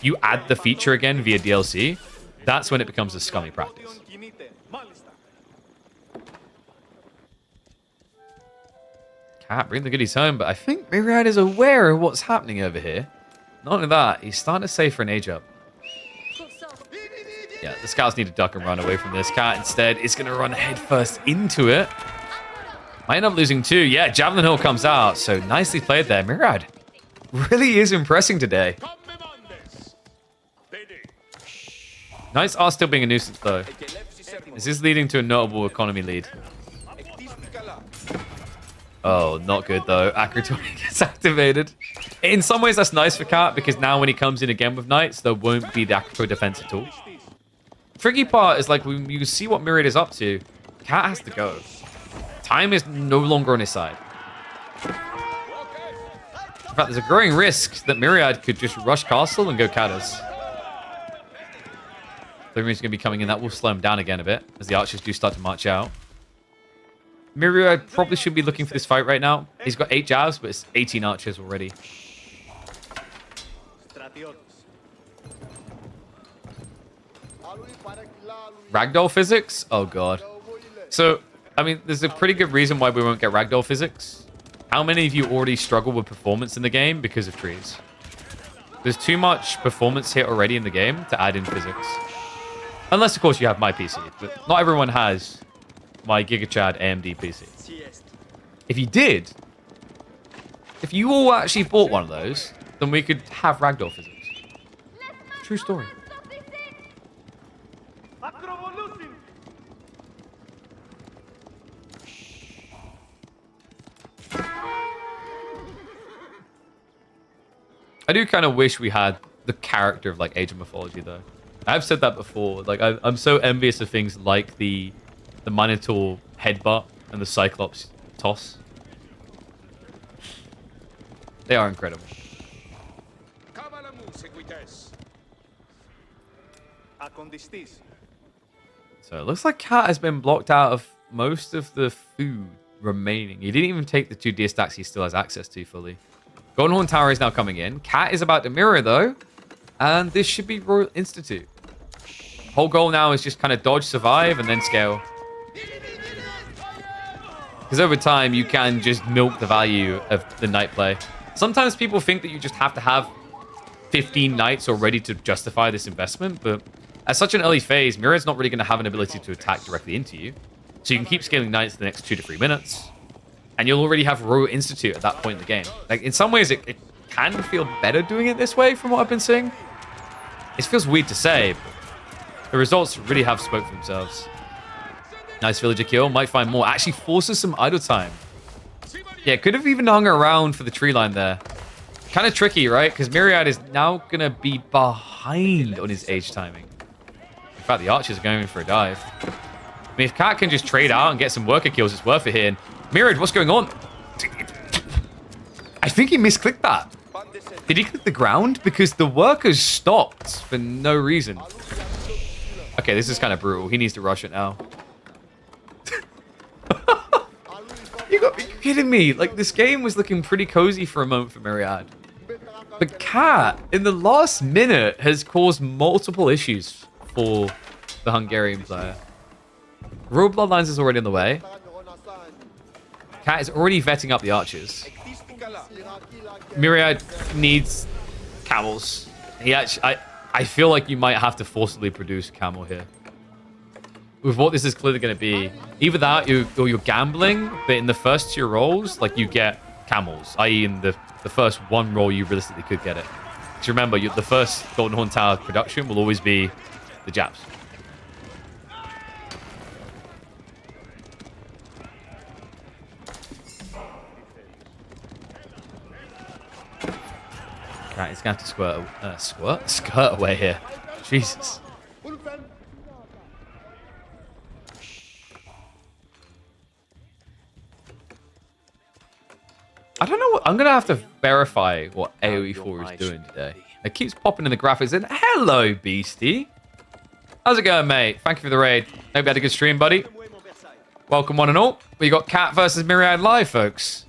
you add the feature again via DLC, that's when it becomes a scummy practice. Cat, bring the goodies home, but I think Myriad is aware of what's happening over here. Not only that, he's starting to save for an age up. Yeah, the scouts need to duck and run away from this. Cat instead is going to run headfirst into it. Might end up losing 2. Yeah, Javelin Hill comes out, so nicely played there. Myriad really is impressing today. Knights are still being a nuisance, though. Is this leading to a notable economy lead? Oh, not good, though. Acrotonic gets activated. In some ways, that's nice for Cat, because now when he comes in again with Knights, there won't be the Acro defense at all. Tricky part is, like, when you see what Myriad is up to, Cat has to go. Time is no longer on his side. In fact, there's a growing risk that Myriad could just rush Castle and go Catus. He's going to be coming in. That will slow him down again a bit as the archers do start to march out. Myriad probably should be looking for this fight right now. He's got 8 jabs, but it's 18 archers already. Ragdoll physics? Oh, God. So, I mean, there's a pretty good reason why we won't get Ragdoll physics. How many of you already struggle with performance in the game because of trees? There's too much performance hit already in the game to add in physics. Unless, of course, you have my PC. But not everyone has my GigaChad AMD PC. If you did, if you all actually bought one of those, then we could have Ragdoll physics. True story. I do kind of wish we had the character of, like, Age of Mythology, though. I've said that before. Like, I'm so envious of things like the Minotaur headbutt and the Cyclops toss. They are incredible. So it looks like Cat has been blocked out of most of the food remaining. He didn't even take the 2 deer stacks he still has access to fully. Golden Horn Tower is now coming in. Cat is about to mirror, though. And this should be Royal Institute. Whole goal now is just kind of dodge, survive, and then scale. Because over time, you can just milk the value of the knight play. Sometimes people think that you just have to have 15 knights already to justify this investment. But at such an early phase, Myriad's not really going to have an ability to attack directly into you. So you can keep scaling knights for the next 2 to 3 minutes. And you'll already have Royal Institute at that point in the game. Like, in some ways, it can feel better doing it this way from what I've been seeing. It feels weird to say, but the results really have spoke for themselves. Nice villager kill. Might find more. Actually forces some idle time. Yeah, could have even hung around for the tree line there. Kind of tricky, right? Because Myriad is now going to be behind on his age timing. In fact, the archers are going for a dive. I mean, if Cat can just trade out and get some worker kills, it's worth it here. And Myriad, what's going on? I think he misclicked that. Did he click the ground? Because the workers stopped for no reason. Okay, this is kind of brutal. He needs to rush it now. You got to be kidding me. Like, this game was looking pretty cozy for a moment for Myriad. But Cat, in the last minute, has caused multiple issues for the Hungarian player. Royal Bloodlines is already on the way. Cat is already vetting up the archers. Myriad needs camels. I feel like you might have to forcibly produce a camel here. With what this is clearly going to be, either that or you're gambling, but in the first 2 rolls, like, you get camels, i.e. in the first 1 roll you realistically could get it. Because remember, the first Golden Horn Tower production will always be the Japs. Right, he's going to have to skirt away here. Jesus. I don't know what... I'm going to have to verify what AoE4 is doing today. It keeps popping in the graphics. And hello, Beastie. How's it going, mate? Thank you for the raid. Hope you had a good stream, buddy. Welcome, one and all. We got Cat versus Myriad live, folks.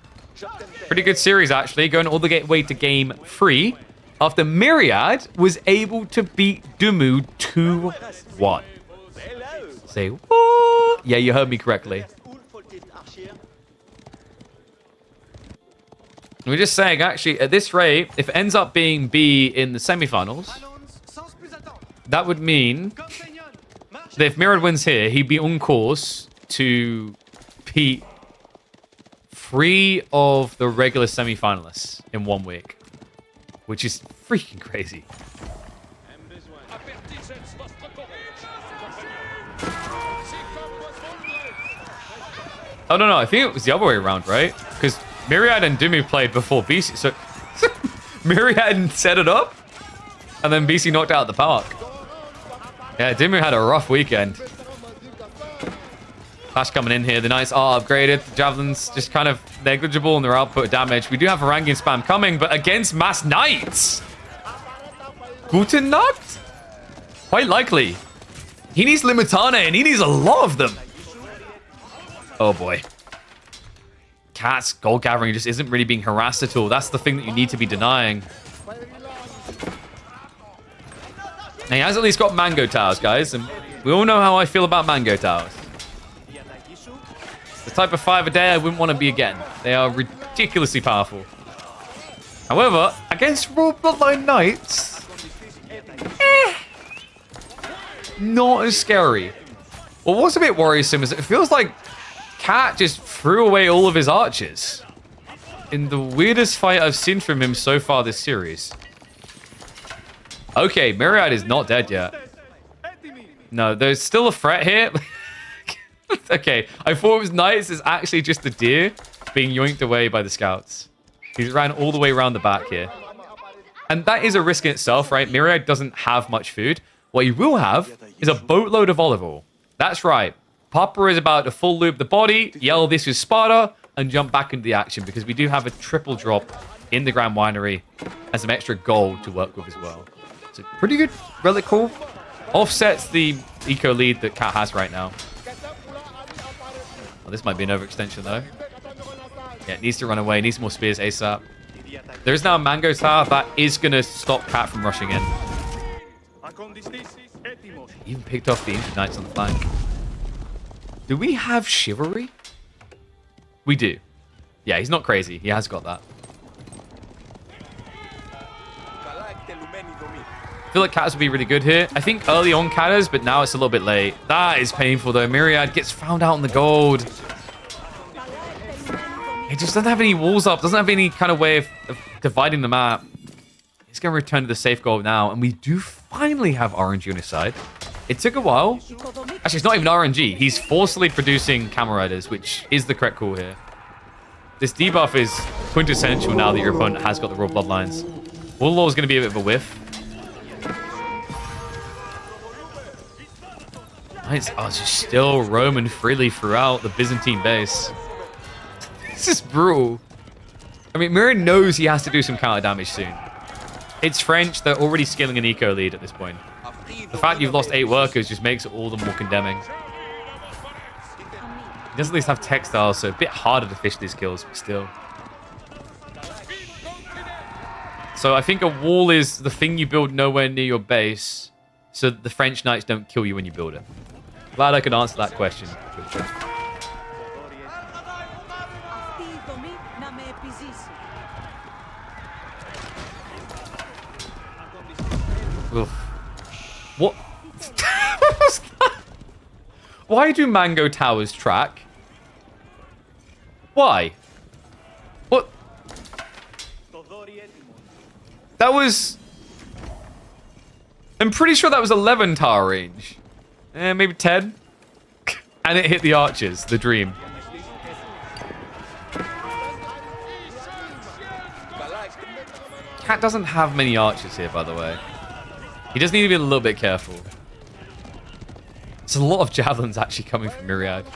Pretty good series, actually. Going all the way to game 3. After Myriad was able to beat Dumu 2-1. Say, what? Yeah, you heard me correctly. We're just saying, actually, at this rate, if it ends up being B in the semifinals, that would mean that if Myriad wins here, he'd be on course to beat 3 of the regular semifinalists in 1 week. which is freaking crazy. Oh, no, I think it was the other way around, right? Because Myriad and Dumu played before BC. So Myriad set it up, and then BC knocked out the park. Yeah, Dumu had a rough weekend. Clash coming in here. The Knights are upgraded. The Javelins just kind of negligible in their output damage. We do have Varangian spam coming, but against Mass Knights. Guten Nacht? Quite likely. He needs Limitane, and he needs a lot of them. Oh boy. Cat's gold gathering just isn't really being harassed at all. That's the thing that you need to be denying. Now, he has at least got Mango Towers, guys. And we all know how I feel about Mango Towers. It's the type of 5 a day I wouldn't want to be again. They are ridiculously powerful. However, against Royal Bloodline Knights, not as scary. Well, what's a bit worrisome is it feels like Cat just threw away all of his archers in the weirdest fight I've seen from him so far this series. Okay, Myriad is not dead yet. No, there's still a threat here. Okay, I thought it was Knights. It's actually just the deer being yoinked away by the scouts. He's ran all the way around the back here. And that is a risk in itself, right? Myriad doesn't have much food. What he will have is a boatload of olive oil. That's right. Papa is about to full loop the body, yell this is Sparta, and jump back into the action because we do have a triple drop in the Grand Winery and some extra gold to work with as well. So pretty good relic haul. Offsets the eco lead that Cat has right now. Well, this might be an overextension though. Yeah, it needs to run away. It needs more spears ASAP. There's now a Mango Tower that is going to stop Cat from rushing in. Even picked off the Ancient Knights on the flank. Do we have Chivalry? We do. Yeah, he's not crazy. He has got that. I feel like Katas would be really good here. I think early on Katas, but now it's a little bit late. That is painful though. Myriad gets found out on the gold. He just doesn't have any walls up. Doesn't have any kind of way of dividing the map. He's going to return to the safe goal now. And we do finally have RNG on his side. It took a while. Actually, it's not even RNG. He's forcefully producing Camel Riders, which is the correct call here. This debuff is quintessential now that your opponent has got the Royal Bloodlines. Warlord is going to be a bit of a whiff. Knights are just still roaming freely throughout the Byzantine base. This is brutal. I mean, Myriad knows he has to do some counter damage soon. It's French. They're already scaling an eco lead at this point. The fact you've lost 8 workers just makes it all the more condemning. He does at least have textiles, so a bit harder to fish these kills, but still. So I think a wall is the thing you build nowhere near your base, so that the French Knights don't kill you when you build it. Glad I could answer that question. Oof. What? What was that? Why do Mango Towers track? Why? What? That was... I'm pretty sure that was 11 tower range. Maybe 10. And it hit the archers, the dream. Cat doesn't have many archers here, by the way. He does need to be a little bit careful. There's a lot of javelins actually coming from Myriad.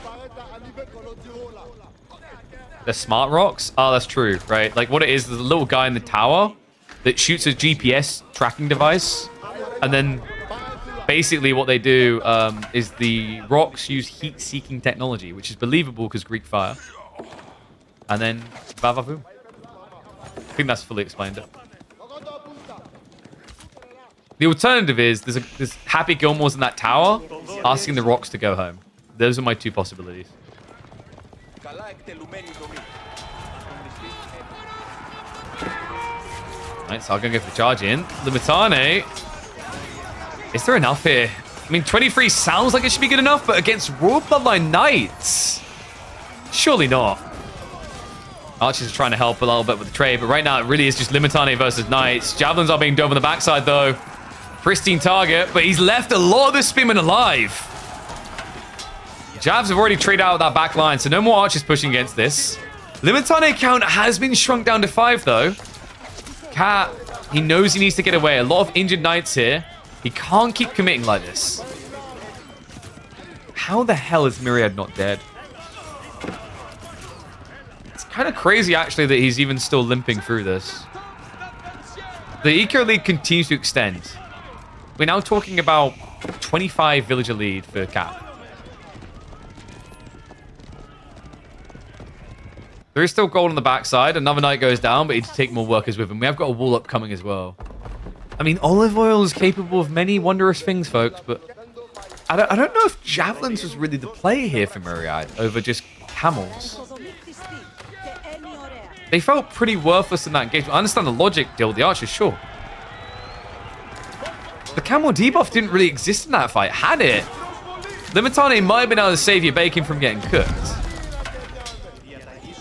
They're smart rocks? Oh, that's true, right? Like what it is, there's a little guy in the tower that shoots a GPS tracking device. And then basically what they do is the rocks use heat-seeking technology, which is believable because Greek fire. And then, va-va-voom. I think that's fully explained it. The alternative is there's Happy Gilmore's in that tower asking the rocks to go home. Those are my 2 possibilities. Right, so I'm going to go for the charge in. Limitane. Is there enough here? I mean, 23 sounds like it should be good enough, but against Royal Bloodline Knights? Surely not. Archers are trying to help a little bit with the trade, but right now it really is just Limitane versus Knights. Javelins are being dove on the backside, though. Pristine target, but he's left a lot of the spearmen alive. Javs have already traded out that back line, so no more Archers pushing against this. Limitane count has been shrunk down to 5, though. Cat, he knows he needs to get away. A lot of injured Knights here. He can't keep committing like this. How the hell is Myriad not dead? It's kind of crazy, actually, that he's even still limping through this. The Eco lead continues to extend. We're now talking about 25 villager lead for Cat. There is still gold on the backside. Another knight goes down, but he'd take more workers with him. We have got a wall up coming as well. I mean, olive oil is capable of many wondrous things, folks, but I don't know if javelins was really the play here for Myriad over just camels. They felt pretty worthless in that engagement. I understand the logic deal with the archers, sure. The camel debuff didn't really exist in that fight. Had it, Limitane might have been able to save your bacon from getting cooked.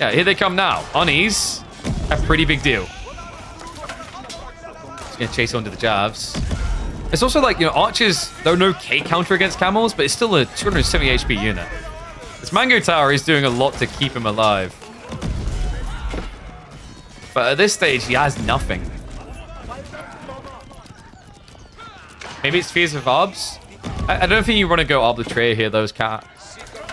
Yeah, here they come now. Unease, a pretty big deal. Just gonna chase onto the jabs. It's also like, you know, archers, they're no K counter against camels, but it's still a 270 HP unit. This Mango Tower is doing a lot to keep him alive. But at this stage, he has nothing. Maybe it's Fears of Arbs? I don't think you want to go arbitrary here, those Cat.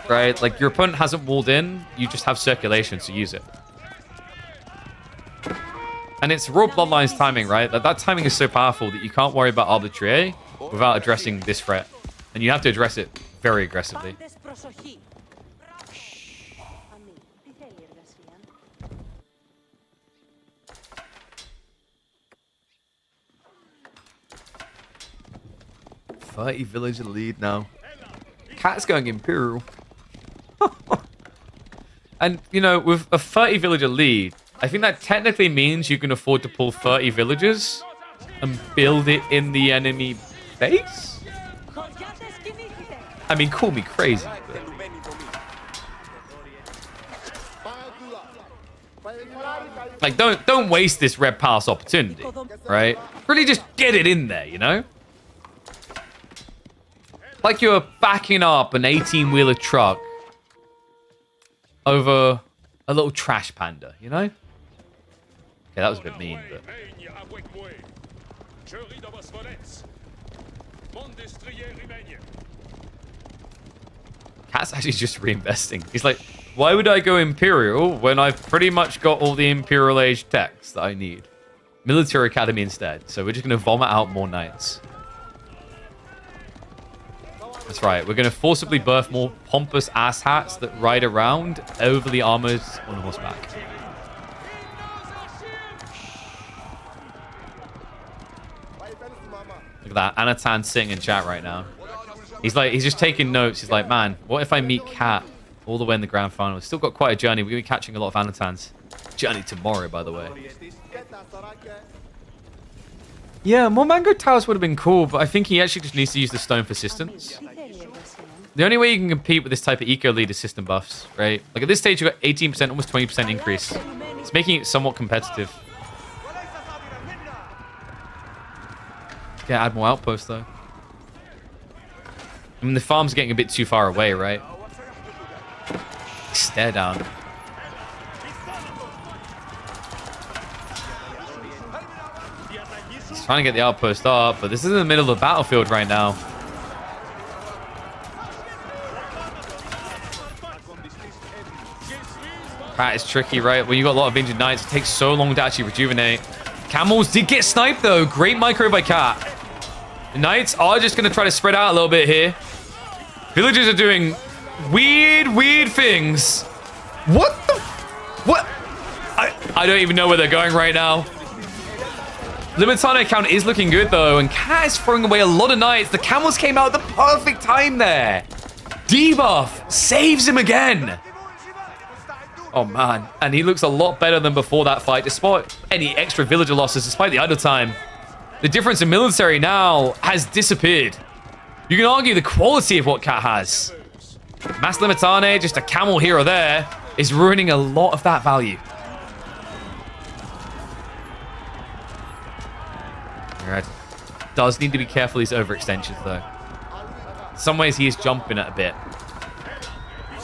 Right? Like, your opponent hasn't walled in, you just have circulation, so use it. And it's Raw Bloodline's timing, right? That timing is so powerful that you can't worry about arbitrary without addressing this threat. And you have to address it very aggressively. $30 villager lead now. Cat's going Imperial. And, you know, with a 30 villager lead, I think that technically means you can afford to pull 30 villagers and build it in the enemy base? I mean, call me crazy, but... Like, don't waste this red pass opportunity, right? Really just get it in there, you know? Like you're backing up an 18-wheeler truck over a little trash panda, you know? Okay, that was a bit mean, but... Cat's actually just reinvesting. He's like, why would I go Imperial when I've pretty much got all the Imperial Age techs that I need? Military Academy instead. So we're just going to vomit out more knights. That's right. We're going to forcibly birth more pompous asshats that ride around overly armored on horseback. Look at that. Anatan sitting in chat right now. He's just taking notes. He's like, man, what if I meet Cat all the way in the grand final? We've still got quite a journey. We're going to be catching a lot of Anatans. Journey tomorrow, by the way. Yeah, more Mango Towers would have been cool, but I think he actually just needs to use the Stone Persistence. The only way you can compete with this type of eco lead is system buffs, right? Like at this stage, you've got 18%, almost 20% increase. It's making it somewhat competitive. Yeah, add more outposts, though. I mean, the farm's getting a bit too far away, right? Stare down. He's trying to get the outpost up, but this is in the middle of the battlefield right now. That is tricky, right? When you got a lot of injured knights, it takes so long to actually rejuvenate. Camels did get sniped, though. Great micro by Cat. The knights are just going to try to spread out a little bit here. Villagers are doing weird things. What the... What? I don't even know where they're going right now. Limitane count is looking good, though, and Cat is throwing away a lot of knights. The camels came out at the perfect time there. Debuff saves him again. Oh, man. And he looks a lot better than before that fight, despite any extra villager losses, despite the idle time. The difference in military now has disappeared. You can argue the quality of what Cat has. Mass Limitane, just a camel here or there, is ruining a lot of that value. Myriad does need to be careful of these overextensions, though. In some ways, he is jumping it a bit.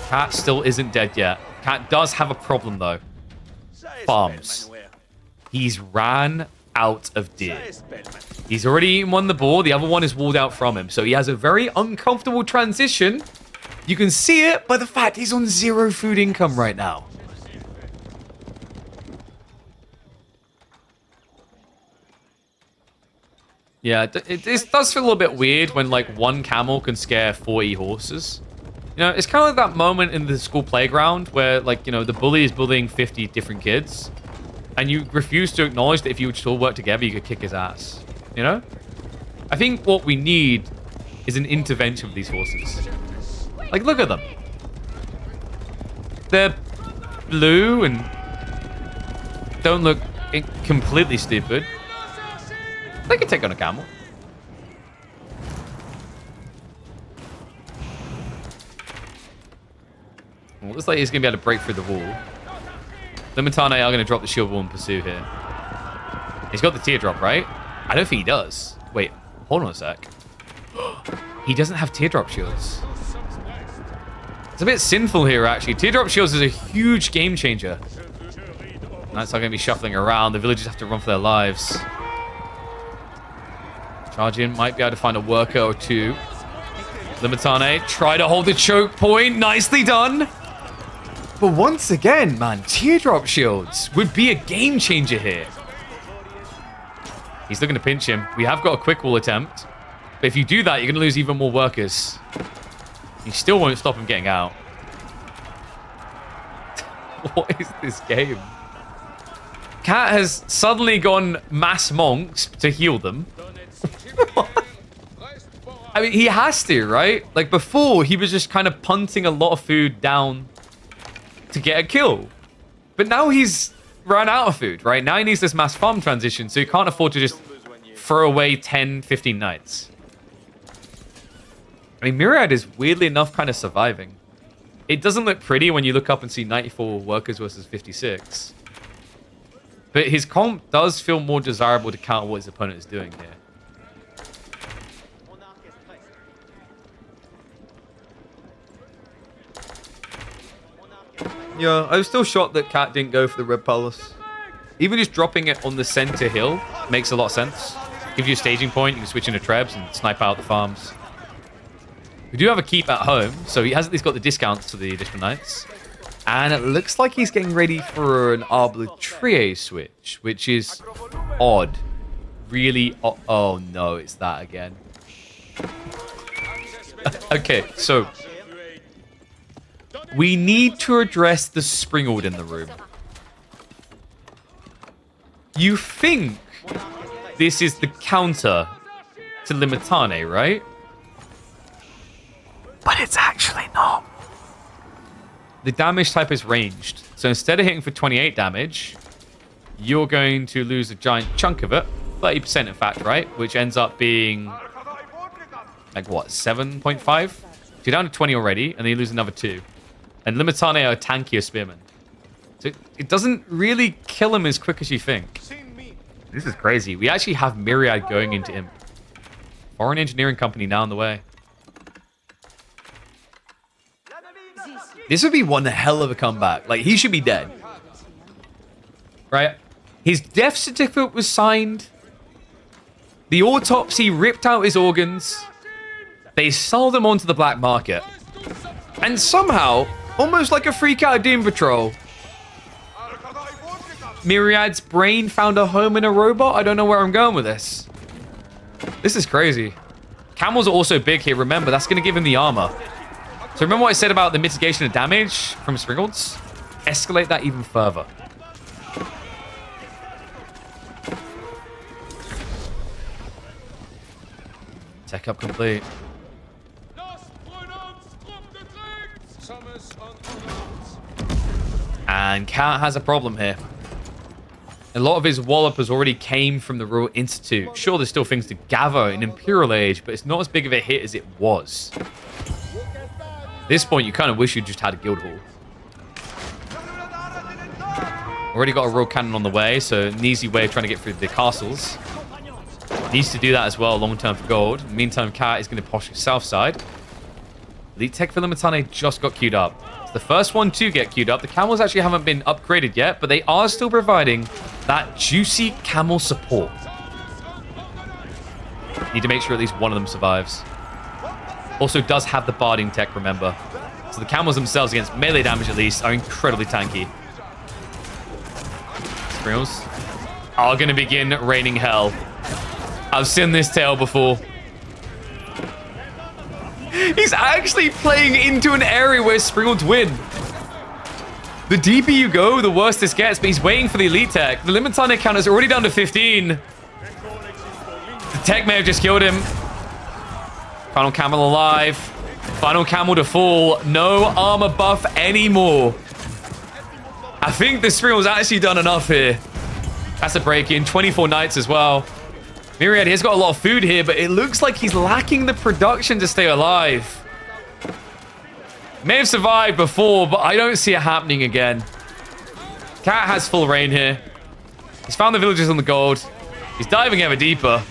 Cat still isn't dead yet. Cat does have a problem, though. Farms. He's ran out of deer. He's already eaten one the boar. The other one is walled out from him. So he has a very uncomfortable transition. You can see it by the fact he's on 0 food income right now. Yeah, it does feel a little bit weird when, like, one camel can scare 40 horses. You know, it's kind of like that moment in the school playground where, like, you know, the bully is bullying 50 different kids. And you refuse to acknowledge that if you would still work together, you could kick his ass. You know? I think what we need is an intervention with these horses. Like, look at them. They're blue and don't look completely stupid. They can take on a camel. Well, looks like he's going to be able to break through the wall. Limitane are going to drop the shield wall and pursue here. He's got the teardrop, right? I don't think he does. Wait, hold on a sec. He doesn't have teardrop shields. It's a bit sinful here, actually. Teardrop shields is a huge game changer. Knights are going to be shuffling around. The villagers have to run for their lives. Charge in, might be able to find a worker or two. Limitane, try to hold the choke point. Nicely done. But once again, man, teardrop shields would be a game changer here. He's looking to pinch him. We have got a quick wall attempt. But if you do that, you're going to lose even more workers. You still won't stop him getting out. What is this game? Cat has suddenly gone mass monks to heal them. I mean, he has to, right? Like, before, he was just kind of punting a lot of food down to get a kill. But now he's run out of food, right? Now he needs this mass farm transition, so he can't afford to just throw away 10, 15 knights. I mean, Myriad is weirdly enough kind of surviving. It doesn't look pretty when you look up and see 94 workers versus 56. But his comp does feel more desirable to counter what his opponent is doing here. Yeah, I was still shocked that Cat didn't go for the Red Palace. Even just dropping it on the center hill makes a lot of sense. Gives you a staging point, you can switch into trebs and snipe out the farms. We do have a keep at home, so he has at least got the discounts to the additional knights. And it looks like he's getting ready for an arbitrier switch, which is odd. Really odd. Oh no, it's that again. Okay, so we need to address the Springald in the room. You think this is the counter to Limitane, right? But it's actually not. The damage type is ranged. So instead of hitting for 28 damage, you're going to lose a giant chunk of it. 30% in fact, right? Which ends up being like what, 7.5? So you're down to 20 already, and then you lose another 2. And Limitane are tankier spearmen. So it doesn't really kill him as quick as you think. This is crazy. We actually have Myriad going into Imp. Foreign engineering company now on the way. This would be one hell of a comeback. Like, he should be dead. Right? His death certificate was signed. The autopsy ripped out his organs. They sold them onto the black market. And somehow, almost like a freak out of Doom Patrol, Myriad's brain found a home in a robot? I don't know where I'm going with this. This is crazy. Camels are also big here. Remember, that's going to give him the armor. So remember what I said about the mitigation of damage from Springalds? Escalate that even further. Tech up complete. And Cat has a problem here. A lot of his wallopers already came from the Royal Institute. Sure, there's still things to gather in Imperial Age, but it's not as big of a hit as it was. At this point, you kind of wish you just had a guild hall. Already got a royal cannon on the way, so an easy way of trying to get through the castles. Needs to do that as well, long term for gold. Meantime, Cat is going to push the south side. Elite Tech for Limitane just got queued up. It's the first one to get queued up. The camels actually haven't been upgraded yet, but they are still providing that juicy camel support. Need to make sure at least one of them survives. Also does have the barding tech, remember. So the camels themselves, against melee damage at least, are incredibly tanky. Spriels are going to begin raining hell. I've seen this tale before. He's actually playing into an area where Springald's win. The deeper you go, the worse this gets, but he's waiting for the elite tech. The Limitane counter's already down to 15. The tech may have just killed him. Final camel alive. Final camel to fall. No armor buff anymore. I think the Springald's actually done enough here. That's a break-in. 24 knights as well. Myriad, he's got a lot of food here, but it looks like he's lacking the production to stay alive. May have survived before, but I don't see it happening again. Cat has full reign here. He's found the villagers on the gold. He's diving ever deeper.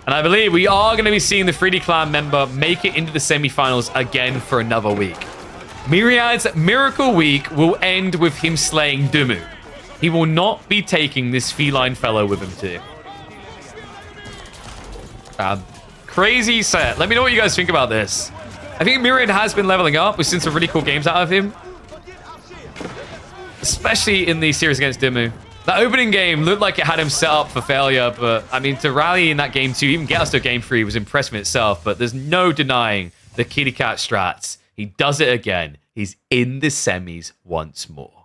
And I believe we are going to be seeing the 3D clan member make it into the semi-finals again for another week. Myriad's Miracle Week will end with him slaying Dumu. He will not be taking this feline fellow with him too. Crazy set. Let me know what you guys think about this. I think Myriad has been leveling up. We've seen some really cool games out of him. Especially in the series against Dumu. That opening game looked like it had him set up for failure, but I mean, to rally in that game 2, even get us to game 3 was impressive in itself, but there's no denying the kitty cat strats. He does it again. He's in the semis once more.